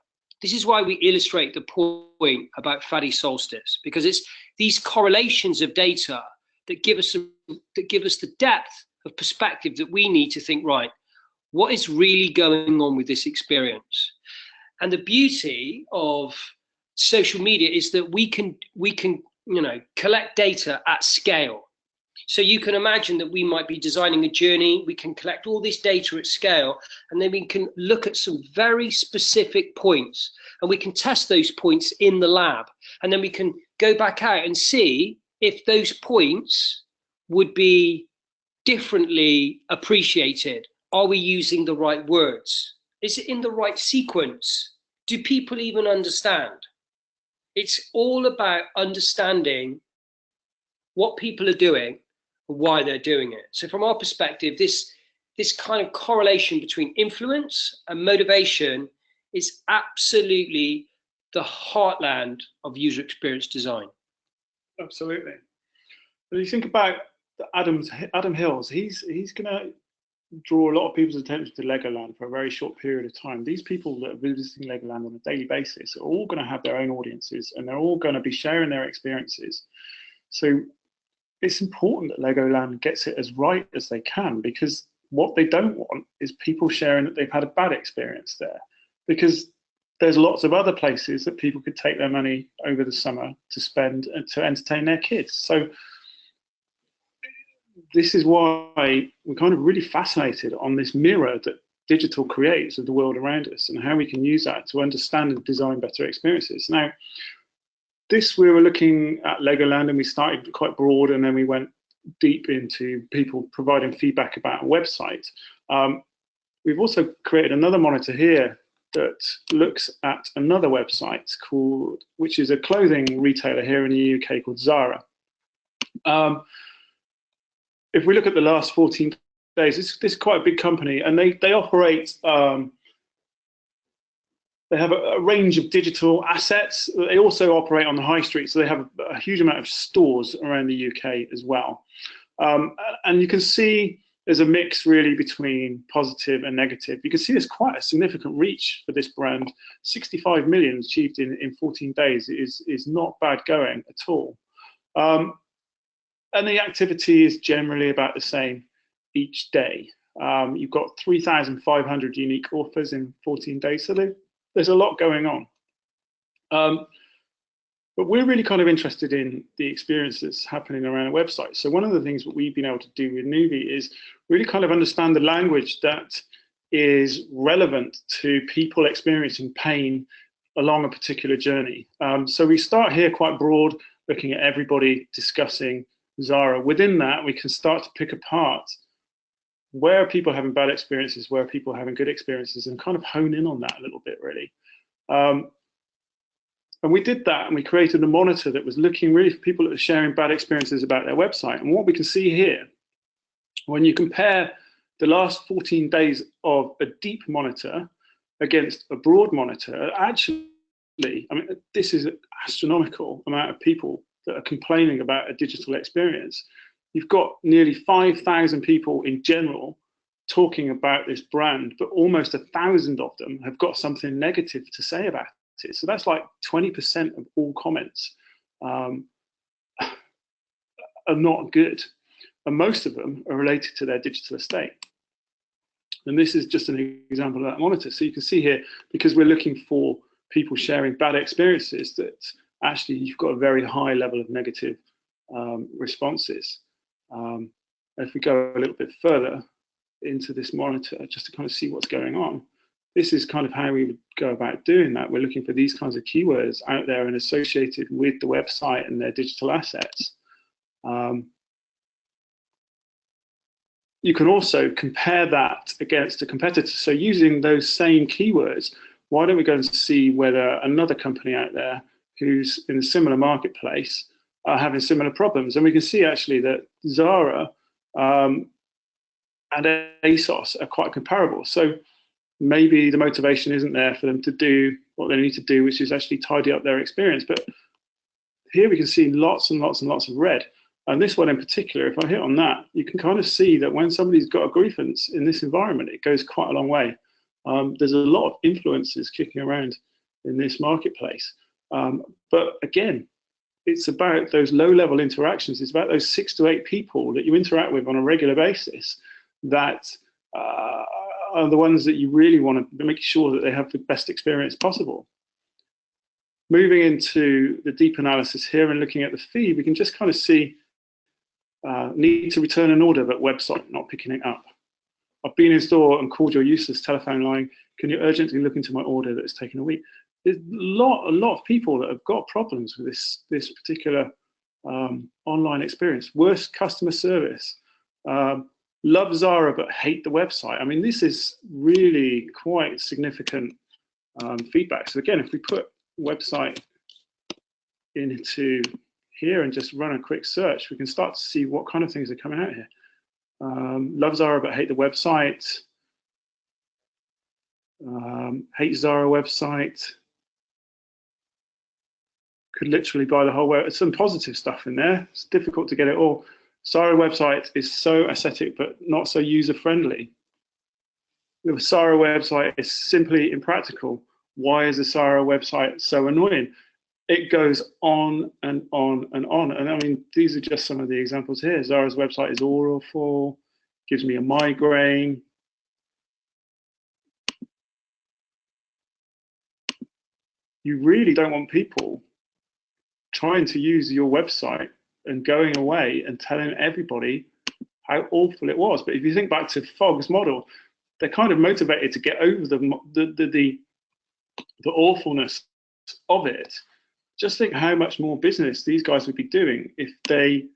This is why we illustrate the point about Fadi Solstice, because it's these correlations of data that give us the depth of perspective that we need to think, right, what is really going on with this experience? And the beauty of social media is that we can collect data at scale. So you can imagine that we might be designing a journey, we can collect all this data at scale, and then we can look at some very specific points, and we can test those points in the lab, and then we can go back out and see if those points would be differently appreciated. Are we using the right words? Is it in the right sequence? Do people even understand? It's all about understanding what people are doing and why they're doing it. So from our perspective, this kind of correlation between influence and motivation is absolutely the heartland of user experience design. Absolutely. When you think about Adam Hills, he's going to draw a lot of people's attention to Legoland for a very short period of time. These people that are visiting Legoland on a daily basis are all going to have their own audiences, and they're all going to be sharing their experiences. So it's important that Legoland gets it as right as they can, because what they don't want is people sharing that they've had a bad experience there, because there's lots of other places that people could take their money over the summer to spend and to entertain their kids. So this is why we're kind of really fascinated on this mirror that digital creates of the world around us and how we can use that to understand and design better experiences. Now, this we were looking at Legoland, and we started quite broad, and then we went deep into people providing feedback about a website. We've also created another monitor here that looks at another website which is a clothing retailer here in the UK called Zara. If we look at the last 14 days, this is quite a big company, and they operate. They have a range of digital assets. They also operate on the high street, so they have a huge amount of stores around the UK as well. And you can see there's a mix really between positive and negative. You can see there's quite a significant reach for this brand. 65 million achieved in 14 days is not bad going at all. And the activity is generally about the same each day. You've got 3,500 unique authors in 14 days, so there's a lot going on. But we're really kind of interested in the experiences happening around a website. So one of the things that we've been able to do with Nuvi is really kind of understand the language that is relevant to people experiencing pain along a particular journey. So we start here quite broad, looking at everybody discussing Zara. Within that, we can start to pick apart where are people having bad experiences, where are people having good experiences, and kind of hone in on that a little bit, really. And we did that, and we created a monitor that was looking really for people that were sharing bad experiences about their website. And what we can see here, when you compare the last 14 days of a deep monitor against a broad monitor, actually, I mean, this is an astronomical amount of people that are complaining about a digital experience. You've got nearly 5,000 people in general talking about this brand, but almost 1,000 of them have got something negative to say about it. So that's like 20% of all comments are not good. And most of them are related to their digital estate. And this is just an example of that monitor. So you can see here, because we're looking for people sharing bad experiences, that actually you've got a very high level of negative responses. If we go a little bit further into this monitor, just to kind of see what's going on, this is kind of how we would go about doing that. We're looking for these kinds of keywords out there and associated with the website and their digital assets. You can also compare that against a competitor. So using those same keywords, why don't we go and see whether another company out there who's in a similar marketplace are having similar problems. And we can see actually that Zara and ASOS are quite comparable. So maybe the motivation isn't there for them to do what they need to do, which is actually tidy up their experience. But here we can see lots and lots and lots of red. And this one in particular, if I hit on that, you can kind of see that when somebody's got a grievance in this environment, it goes quite a long way. There's a lot of influences kicking around in this marketplace. But again, it's about those low-level interactions. It's about those 6 to 8 people that you interact with on a regular basis that are the ones that you really want to make sure that they have the best experience possible. Moving into the deep analysis here and looking at the feed, we can just kind of see need to return an order, but website not picking it up. I've been in store and called your useless telephone line. Can you urgently look into my order that has taken a week? There's a lot of people that have got problems with this particular online experience. Worst customer service. Love Zara but hate the website. I mean, this is really quite significant feedback. So again, if we put website into here and just run a quick search, we can start to see what kind of things are coming out here. Love Zara but hate the website. Hate Zara website. Could literally buy the whole web. Some positive stuff in there. It's difficult to get it all. Zara website is so aesthetic but not so user friendly. The Zara website is simply impractical. Why is the Zara website so annoying? It goes on and on and on. And I mean, these are just some of the examples here. Zara's website is awful, gives me a migraine. You really don't want people trying to use your website and going away and telling everybody how awful it was. But if you think back to Fogg's model, they're kind of motivated to get over the awfulness of it. Just think how much more business these guys would be doing if they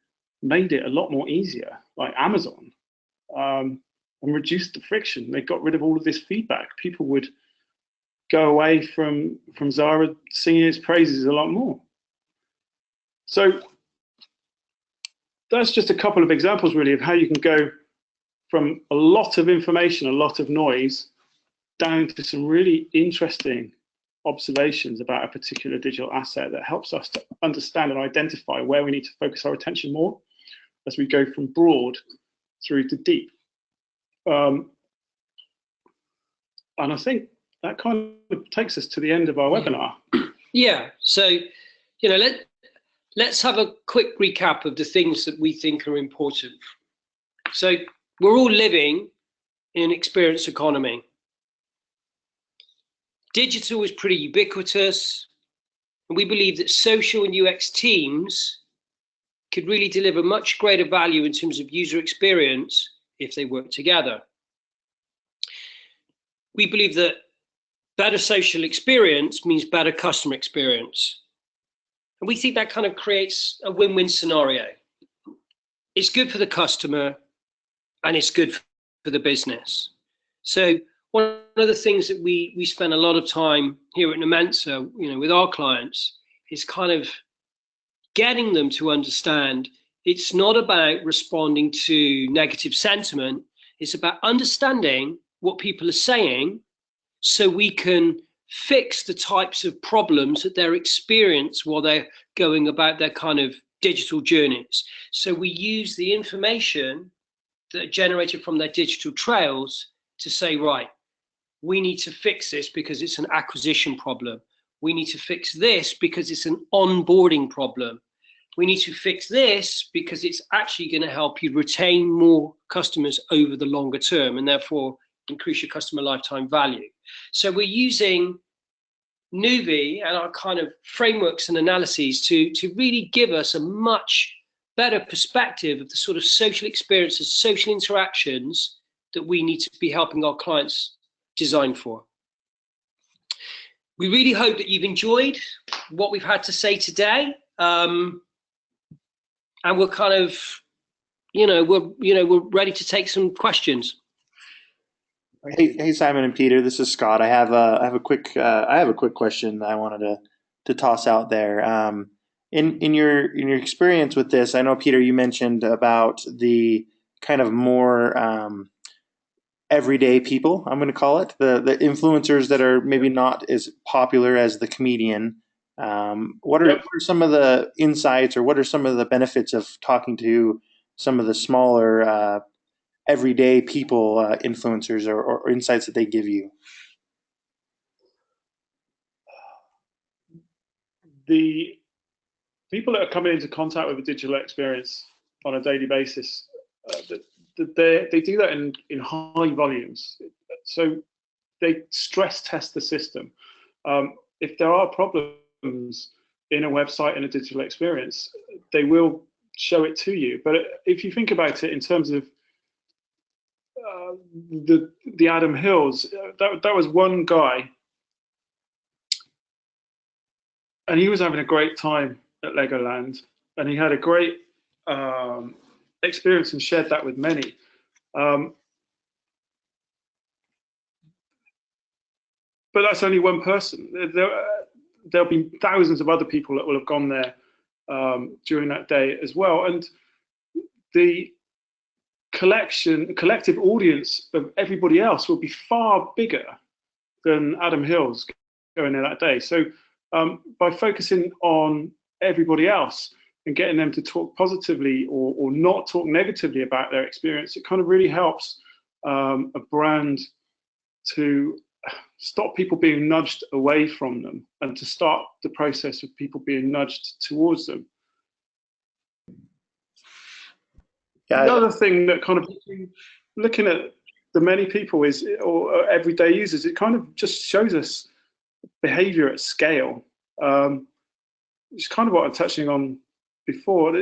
made it a lot more easier, like Amazon, and reduced the friction. They got rid of all of this feedback. People would go away from Zara singing his praises a lot more. So that's just a couple of examples, really, of how you can go from a lot of information, a lot of noise, down to some really interesting observations about a particular digital asset that helps us to understand and identify where we need to focus our attention more as we go from broad through to deep. And I think that kind of takes us to the end of our webinar. Yeah, so, let's have a quick recap of the things that we think are important. So we're all living in an experience economy. Digital is pretty ubiquitous, and we believe that social and UX teams could really deliver much greater value in terms of user experience if they work together. We believe that better social experience means better customer experience. And we think that kind of creates a win-win scenario. It's good for the customer and it's good for the business. So one of the things that we spend a lot of time here at Nomensa, with our clients, is kind of getting them to understand it's not about responding to negative sentiment. It's about understanding what people are saying so we can fix the types of problems that they're experiencing while they're going about their kind of digital journeys. So we use the information that are generated from their digital trails to say, right, we need to fix this because it's an acquisition problem. We need to fix this because it's an onboarding problem. We need to fix this because it's actually going to help you retain more customers over the longer term and therefore increase your customer lifetime value. So we're using Nuvi and our kind of frameworks and analyses to really give us a much better perspective of the sort of social experiences, social interactions that we need to be helping our clients design for. We really hope that you've enjoyed what we've had to say today. And we're kind of, we're ready to take some questions. Hey, Simon and Peter, this is Scott. I have a quick question that I wanted to toss out there. In your experience with this, I know, Peter, you mentioned about the kind of more everyday people, I'm going to call it, the influencers that are maybe not as popular as the comedian. What are some of the insights, or what are some of the benefits of talking to some of the smaller everyday people, influencers, or insights that they give you? The people that are coming into contact with a digital experience on a daily basis, they do that in high volumes. So they stress test the system. If there are problems in a website and a digital experience, they will show it to you. But if you think about it in terms of the Adam Hills, that was one guy, and he was having a great time at Legoland, and he had a great experience and shared that with many. But that's only one person. There'll be thousands of other people that will have gone there during that day as well. And the collective audience of everybody else will be far bigger than Adam Hills going there that day. So by focusing on everybody else and getting them to talk positively or not talk negatively about their experience, it kind of really helps a brand to stop people being nudged away from them and to start the process of people being nudged towards them. Yeah. The other thing that kind of looking at the many people is, or everyday users, it kind of just shows us behavior at scale. It's kind of what I'm touching on before.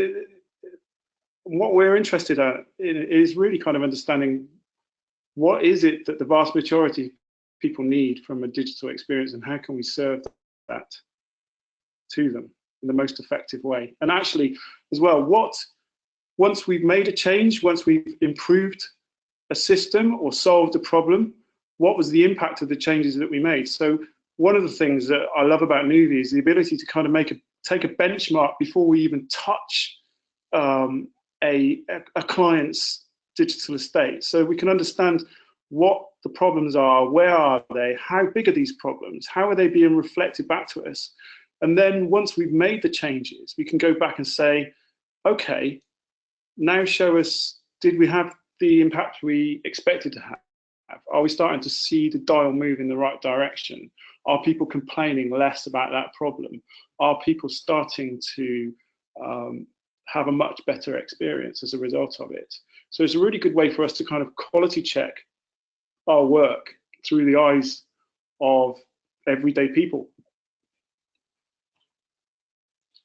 what we're interested in is really kind of understanding what is it that the vast majority of people need from a digital experience, and how can we serve that to them in the most effective way. And actually, as well, once we've made a change, once we've improved a system or solved a problem, what was the impact of the changes that we made? So one of the things that I love about Nuvi is the ability to kind of take a benchmark before we even touch a client's digital estate. So we can understand what the problems are, where are they, how big are these problems, how are they being reflected back to us? And then once we've made the changes, we can go back and say, okay, now show us, did we have the impact we expected to have? Are we starting to see the dial move in the right direction? Are people complaining less about that problem? Are people starting to have a much better experience as a result of it? So it's a really good way for us to kind of quality check our work through the eyes of everyday people.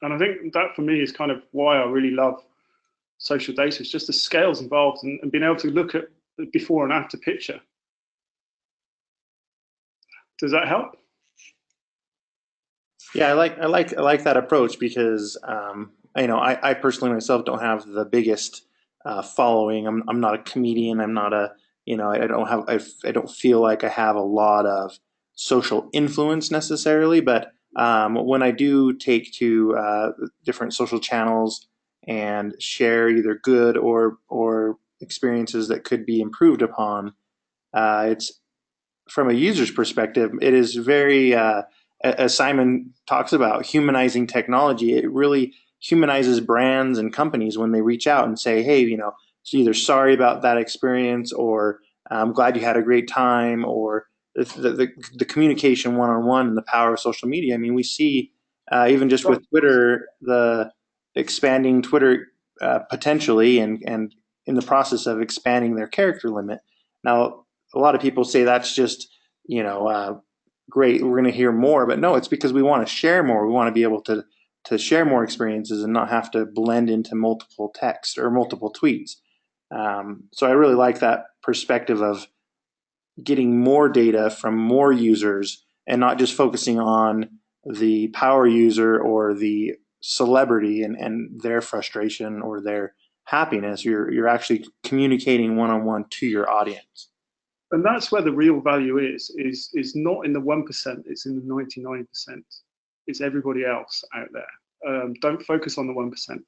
And I think that for me is kind of why I really love social data. It's just the scales involved and being able to look at the before and after picture. Does that help? Yeah, I like that approach because I personally myself don't have the biggest following. I'm not a comedian. I'm not a I don't feel like I have a lot of social influence necessarily. But when I do take to different social channels and share either good or experiences that could be improved upon, it's from a user's perspective, it is very, as Simon talks about, humanizing technology. It really humanizes brands and companies when they reach out and say, hey, it's either sorry about that experience, or I'm glad you had a great time, or the communication one-on-one and the power of social media. I mean, we see even just with Twitter, the expanding Twitter potentially and in the process of expanding their character limit. Now, a lot of people say that's just, great, we're going to hear more, but no, it's because we want to share more. We want to be able to share more experiences and not have to blend into multiple text or multiple tweets. So I really like that perspective of getting more data from more users and not just focusing on the power user or the celebrity and their frustration or their happiness. You're actually communicating one-on-one to your audience. And that's where the real value is not in the 1%, it's in the 99%. It's everybody else out there. Don't focus on the 1%,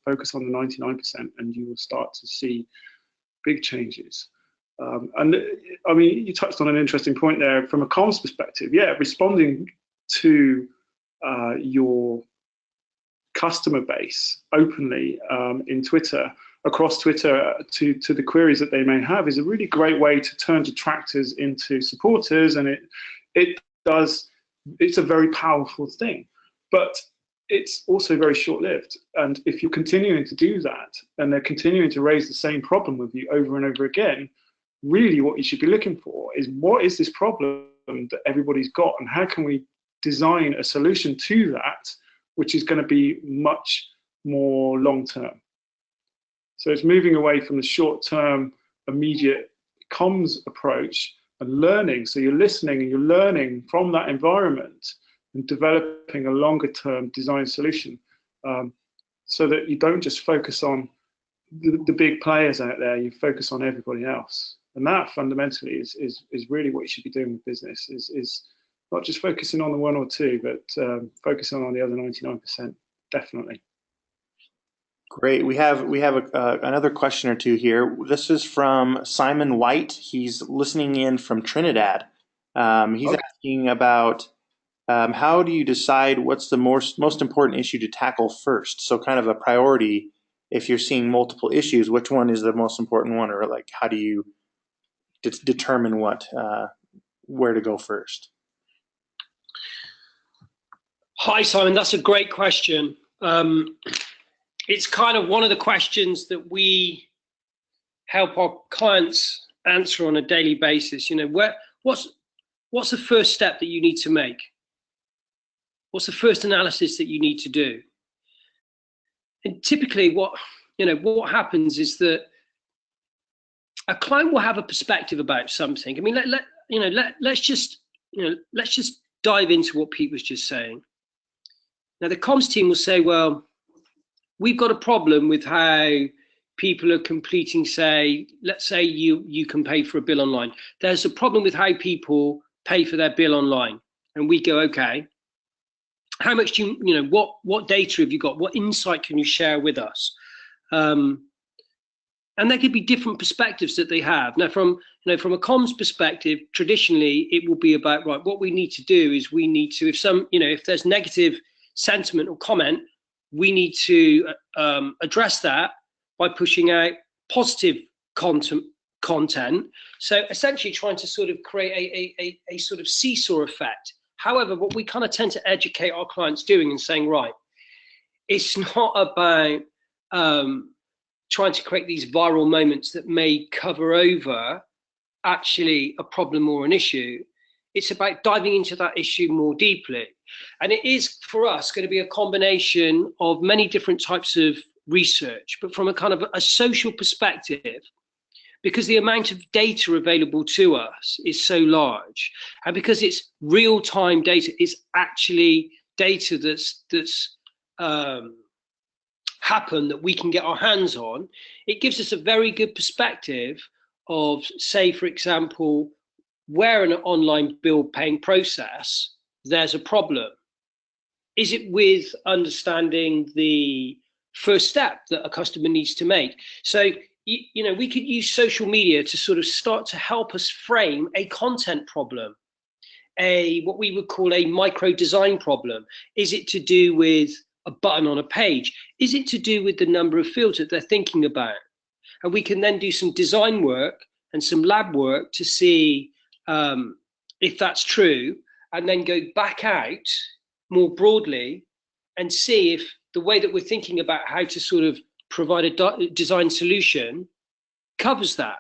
focus on the 99%, and you will start to see big changes. And I mean, you touched on an interesting point there from a comms perspective. Yeah, responding to your customer base openly in Twitter, across Twitter to the queries that they may have is a really great way to turn detractors into supporters, and it's a very powerful thing, but it's also very short-lived. And if you're continuing to do that and they're continuing to raise the same problem with you over and over again, really what you should be looking for is, what is this problem that everybody's got, and how can we design a solution to that which is going to be much more long-term. So it's moving away from the short-term, immediate comms approach and learning. So you're listening and you're learning from that environment and developing a longer-term design solution, so that you don't just focus on the big players out there, you focus on everybody else. And that fundamentally is really what you should be doing with business, is not just focusing on the one or two, but focusing on the other 99%, definitely. Great. We have another question or two here. This is from Simon White. He's listening in from Trinidad. He's asking about how do you decide what's the most important issue to tackle first? So kind of a priority. If you're seeing multiple issues, which one is the most important one, or like how do you determine where to go first? Hi, Simon. That's a great question. It's kind of one of the questions that we help our clients answer on a daily basis. What's the first step that you need to make? What's the first analysis that you need to do? And typically what happens is that a client will have a perspective about something. I mean, let's just dive into what Pete was just saying. Now, the comms team will say, well, we've got a problem with how people are completing, say, let's say you can pay for a bill online. There's a problem with how people pay for their bill online. And we go, okay, how much do you what data have you got? What insight can you share with us? And there could be different perspectives that they have. Now, from a comms perspective, traditionally, it will be about, right, what we need to do is we need to, if there's negative sentiment or comment, we need to address that by pushing out positive content. So essentially trying to sort of create a sort of seesaw effect. However, what we kind of tend to educate our clients doing and saying, right, it's not about trying to create these viral moments that may cover over actually a problem or an issue. It's about diving into that issue more deeply. And it is, for us, going to be a combination of many different types of research, but from a kind of a social perspective, because the amount of data available to us is so large, and because it's real-time data, it's actually data that's happened that we can get our hands on. It gives us a very good perspective of, say, for example, where in an online bill paying process there's a problem. Is it with understanding the first step that a customer needs to make? So, we could use social media to sort of start to help us frame a content problem, what we would call a micro design problem. Is it to do with a button on a page? Is it to do with the number of fields that they're thinking about? And we can then do some design work and some lab work to see if that's true, and then go back out more broadly and see if the way that we're thinking about how to sort of provide a design solution covers that.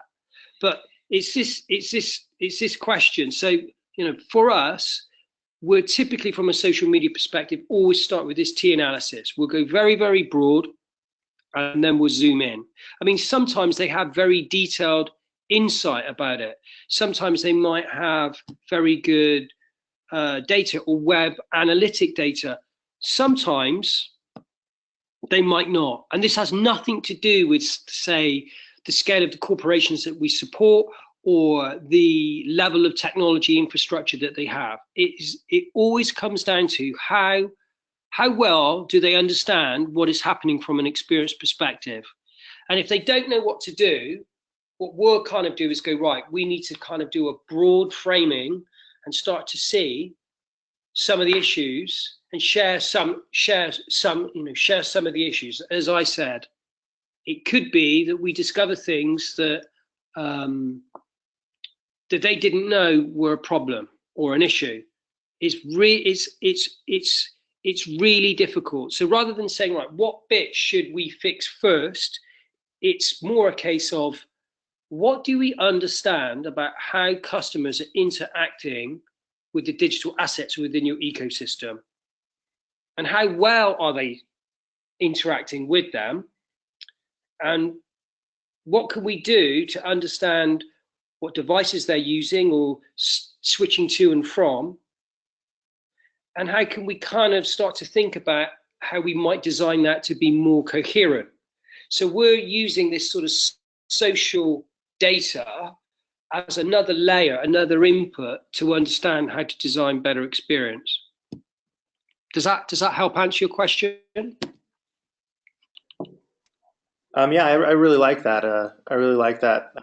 But it's this question. So, for us, we're typically, from a social media perspective, always start with this T analysis. We'll go very, very broad, and then we'll zoom in. I mean, sometimes they have very detailed insight about it. Sometimes they might have very good data or web analytic data. Sometimes they might not. And this has nothing to do with, say, the scale of the corporations that we support or the level of technology infrastructure that they have. It always comes down to how well do they understand what is happening from an experience perspective. And if they don't know what to do, what we'll kind of do is go, right, we need to kind of do a broad framing and start to see some of the issues and share some of the issues. As I said, it could be that we discover things that that they didn't know were a problem or an issue. It's really difficult. So rather than saying, right, what bit should we fix first, it's more a case of, what do we understand about how customers are interacting with the digital assets within your ecosystem? And how well are they interacting with them? And what can we do to understand what devices they're using or switching to and from? And how can we kind of start to think about how we might design that to be more coherent? So we're using this sort of social data as another layer, another input to understand how to design better experience. Does that help answer your question? Yeah, I really like that. I really like that.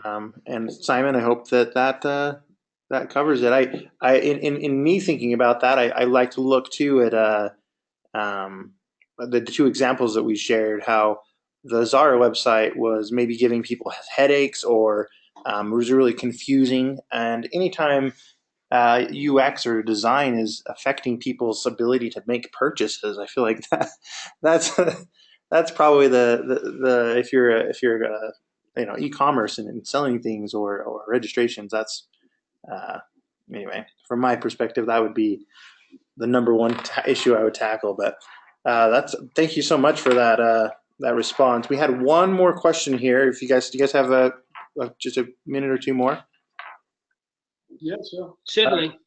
And Simon, I hope that covers it. In me thinking about that, I like to look too at the two examples that we shared. How the Zara website was maybe giving people headaches, or was really confusing. And anytime UX or design is affecting people's ability to make purchases, I feel like that's probably the if you're e-commerce and selling things or registrations, that's anyway, from my perspective, that would be the number one issue I would tackle. But thank you so much for that that response. We had one more question here. If you guys, do you guys have just a minute or two more? Yeah, sure. Certainly.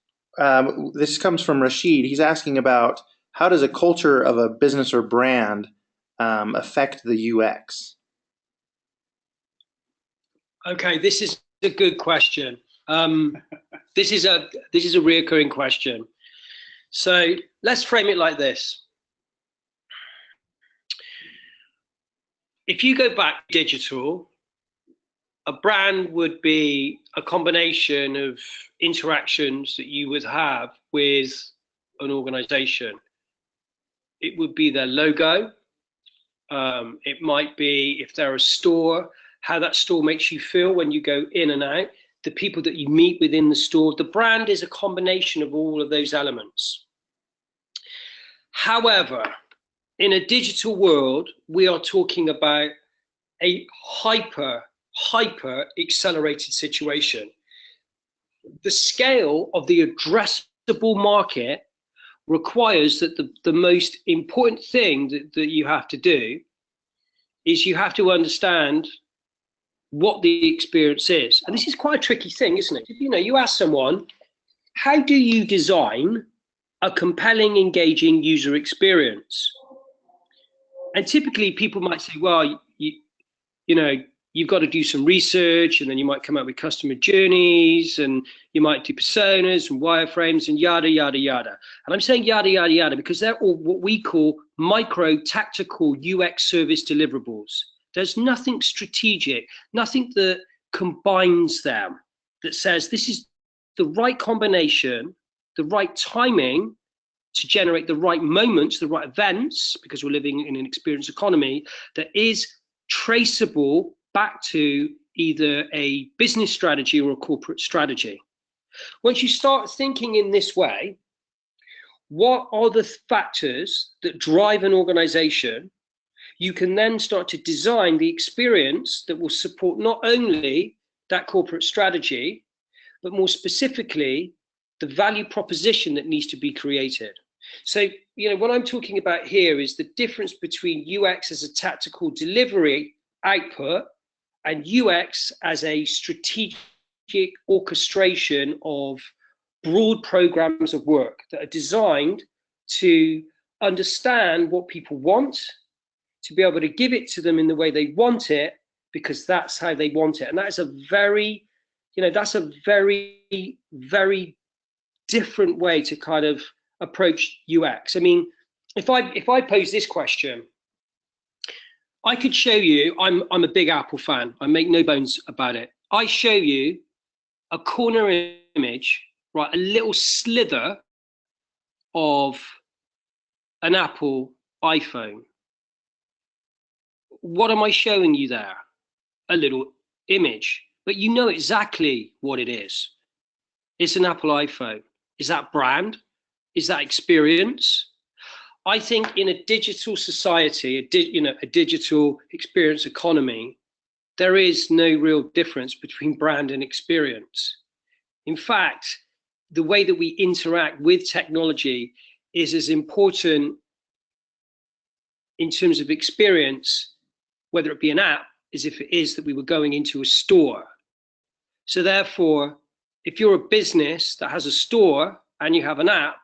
This comes from Rashid. He's asking about how does a culture of a business or brand affect the UX? Okay, this is a good question. This is a reoccurring question. So let's frame it like this. If you go back digital, a brand would be a combination of interactions that you would have with an organization. It would be their logo. It might be, if they're a store, how that store makes you feel when you go in and out, the people that you meet within the store. The brand is a combination of all of those elements. However, in a digital world, we are talking about a hyper accelerated situation. The scale of the addressable market requires that the most important thing that you have to do is you have to understand what the experience is. And this is quite a tricky thing, isn't it? You know, you ask someone, how do you design a compelling, engaging user experience? And typically people might say, well, you know, you've got to do some research, and then you might come up with customer journeys, and you might do personas and wireframes and yada, yada, yada. And I'm saying yada, yada, yada because they're all what we call micro tactical UX service deliverables. There's nothing strategic, nothing that combines them, that says this is the right combination, the right timing to generate the right moments, the right events, because we're living in an experience economy, that is traceable back to either a business strategy or a corporate strategy. Once you start thinking in this way, what are the factors that drive an organization? You can then start to design the experience that will support not only that corporate strategy, but more specifically, the value proposition that needs to be created. So, you know, what I'm talking about here is the difference between UX as a tactical delivery output and UX as a strategic orchestration of broad programs of work that are designed to understand what people want, to be able to give it to them in the way they want it, because that's how they want it. And that is a very, you know, that's a very, very different way to kind of approach UX. I mean, if I pose this question, I could show you, I'm a big Apple fan, I make no bones about it. I show you a corner image, right, a little slither of an Apple iPhone. What am I showing you there? A little image, but you know exactly what it is. It's an Apple iPhone. Is that brand? Is that experience? I think in a digital society, a digital experience economy, there is no real difference between brand and experience. In fact, the way that we interact with technology is as important in terms of experience, whether it be an app, as if it is that we were going into a store. So therefore, if you're a business that has a store and you have an app,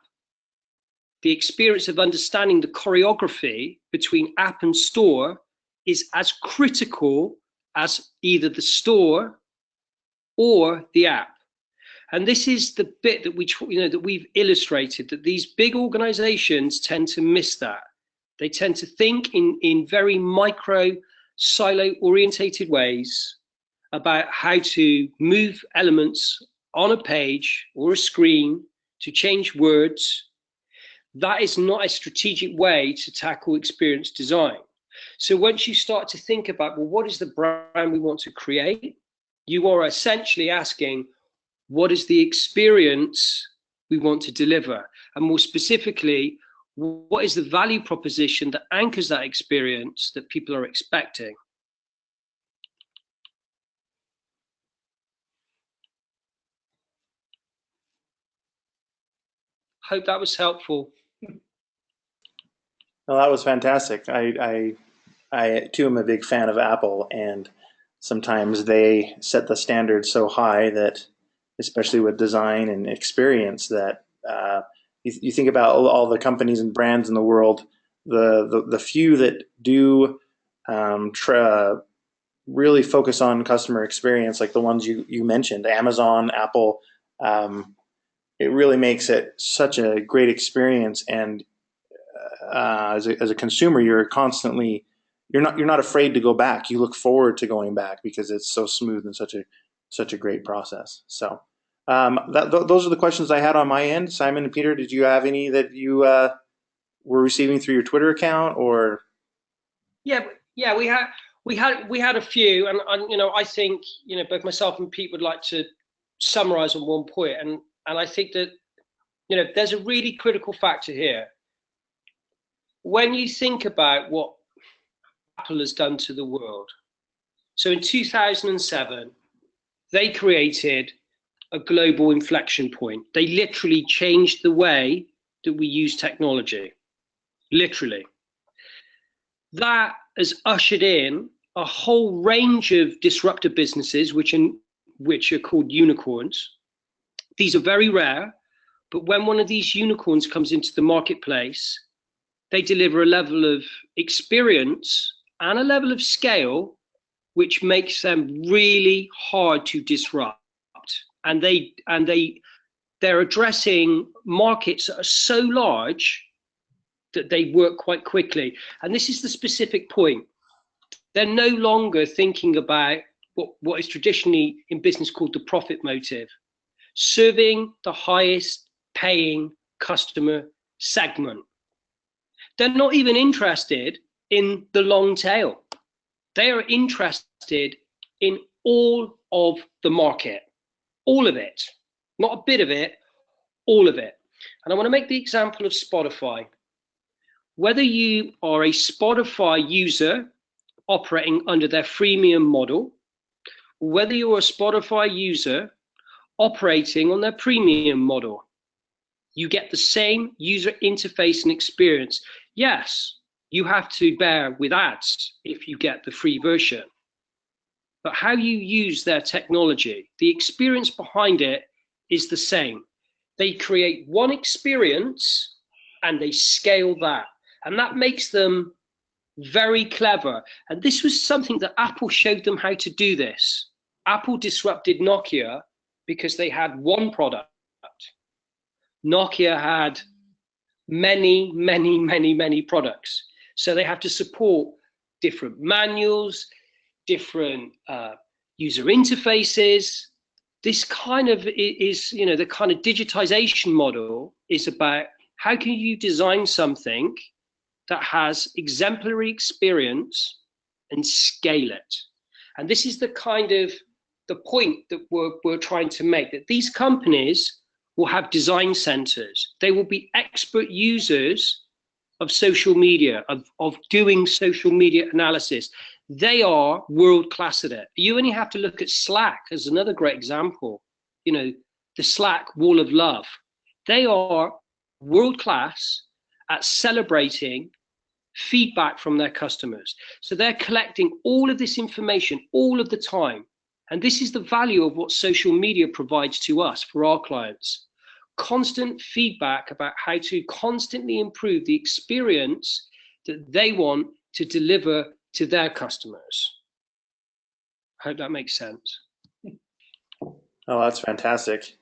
the experience of understanding the choreography between app and store is as critical as either the store or the app. And this is the bit that we've illustrated, that these big organizations tend to miss that. They tend to think in very micro, silo orientated ways about how to move elements on a page or a screen to change words. That is not a strategic way to tackle experience design. So once you start to think about, well, what is the brand we want to create? You are essentially asking, what is the experience we want to deliver? And more specifically, what is the value proposition that anchors that experience that people are expecting? Hope that was helpful. Well, that was fantastic. I I too am a big fan of Apple, and sometimes they set the standard so high that, especially with design and experience, that you think about all the companies and brands in the world, the few that do really focus on customer experience, like the ones you mentioned, Amazon, Apple. Um, it really makes it such a great experience, and as a consumer, you're not afraid to go back. You look forward to going back because it's so smooth and such a great process. So those are the questions I had on my end. Simon and Peter, did you have any that you were receiving through your Twitter account or? Yeah, we had a few, and I think both myself and Pete would like to summarize on one point, and I think that there's a really critical factor here. When you think about what Apple has done to the world, so in 2007, they created a global inflection point. They literally changed the way that we use technology. Literally. That has ushered in a whole range of disruptive businesses, which are called unicorns. These are very rare, but when one of these unicorns comes into the marketplace, they deliver a level of experience and a level of scale which makes them really hard to disrupt. And they're addressing markets that are so large that they work quite quickly. And this is the specific point. They're no longer thinking about what is traditionally in business called the profit motive, serving the highest paying customer segment. They're not even interested in the long tail. They are interested in all of the market, all of it, not a bit of it, all of it. And I want to make the example of Spotify. Whether you are a Spotify user operating under their freemium model, whether you're a Spotify user operating on their premium model, you get the same user interface and experience. Yes, you have to bear with ads if you get the free version, but how you use their technology, the experience behind it is the same. They create one experience and they scale that. And that makes them very clever. And this was something that Apple showed them how to do this. Apple disrupted Nokia because they had one product. Nokia had many, many, many, many products. So they have to support different manuals, different user interfaces. This kind of is, the kind of digitization model is about how can you design something that has exemplary experience and scale it. And this is the kind of the point that we're trying to make, that these companies will have design centers. They will be expert users of social media, of doing social media analysis. They are world class at it. You only have to look at Slack as another great example. The Slack wall of love. They are world class at celebrating feedback from their customers. So they're collecting all of this information all of the time. And this is the value of what social media provides to us for our clients. Constant feedback about how to constantly improve the experience that they want to deliver to their customers. I hope that makes sense. Oh, that's fantastic.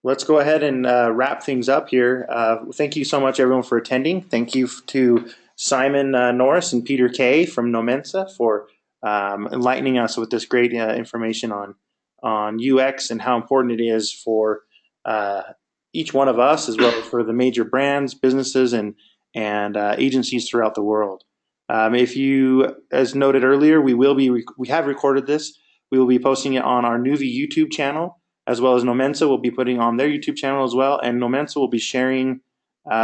Let's go ahead and wrap things up here. Thank you so much, everyone, for attending. Thank you to Simon Norris and Peter Kay from Nomensa for enlightening us with this great information on UX and how important it is for each one of us, as well as for the major brands, businesses, and agencies throughout the world. If you, as noted earlier, we have recorded this. We will be posting it on our Nuvi YouTube channel, as well as Nomensa will be putting on their YouTube channel as well, and Nomensa will be sharing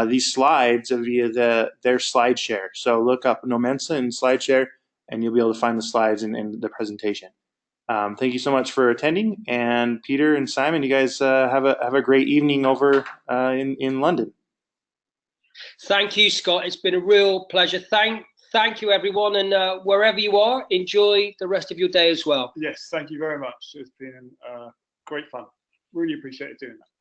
these slides via their SlideShare. So look up Nomensa and SlideShare, and you'll be able to find the slides in the presentation. Thank you so much for attending, and Peter and Simon, you guys have a great evening over in London. Thank you, Scott. It's been a real pleasure. Thank you, everyone, and wherever you are, enjoy the rest of your day as well. Yes, thank you very much. It's been great fun. Really appreciate doing that.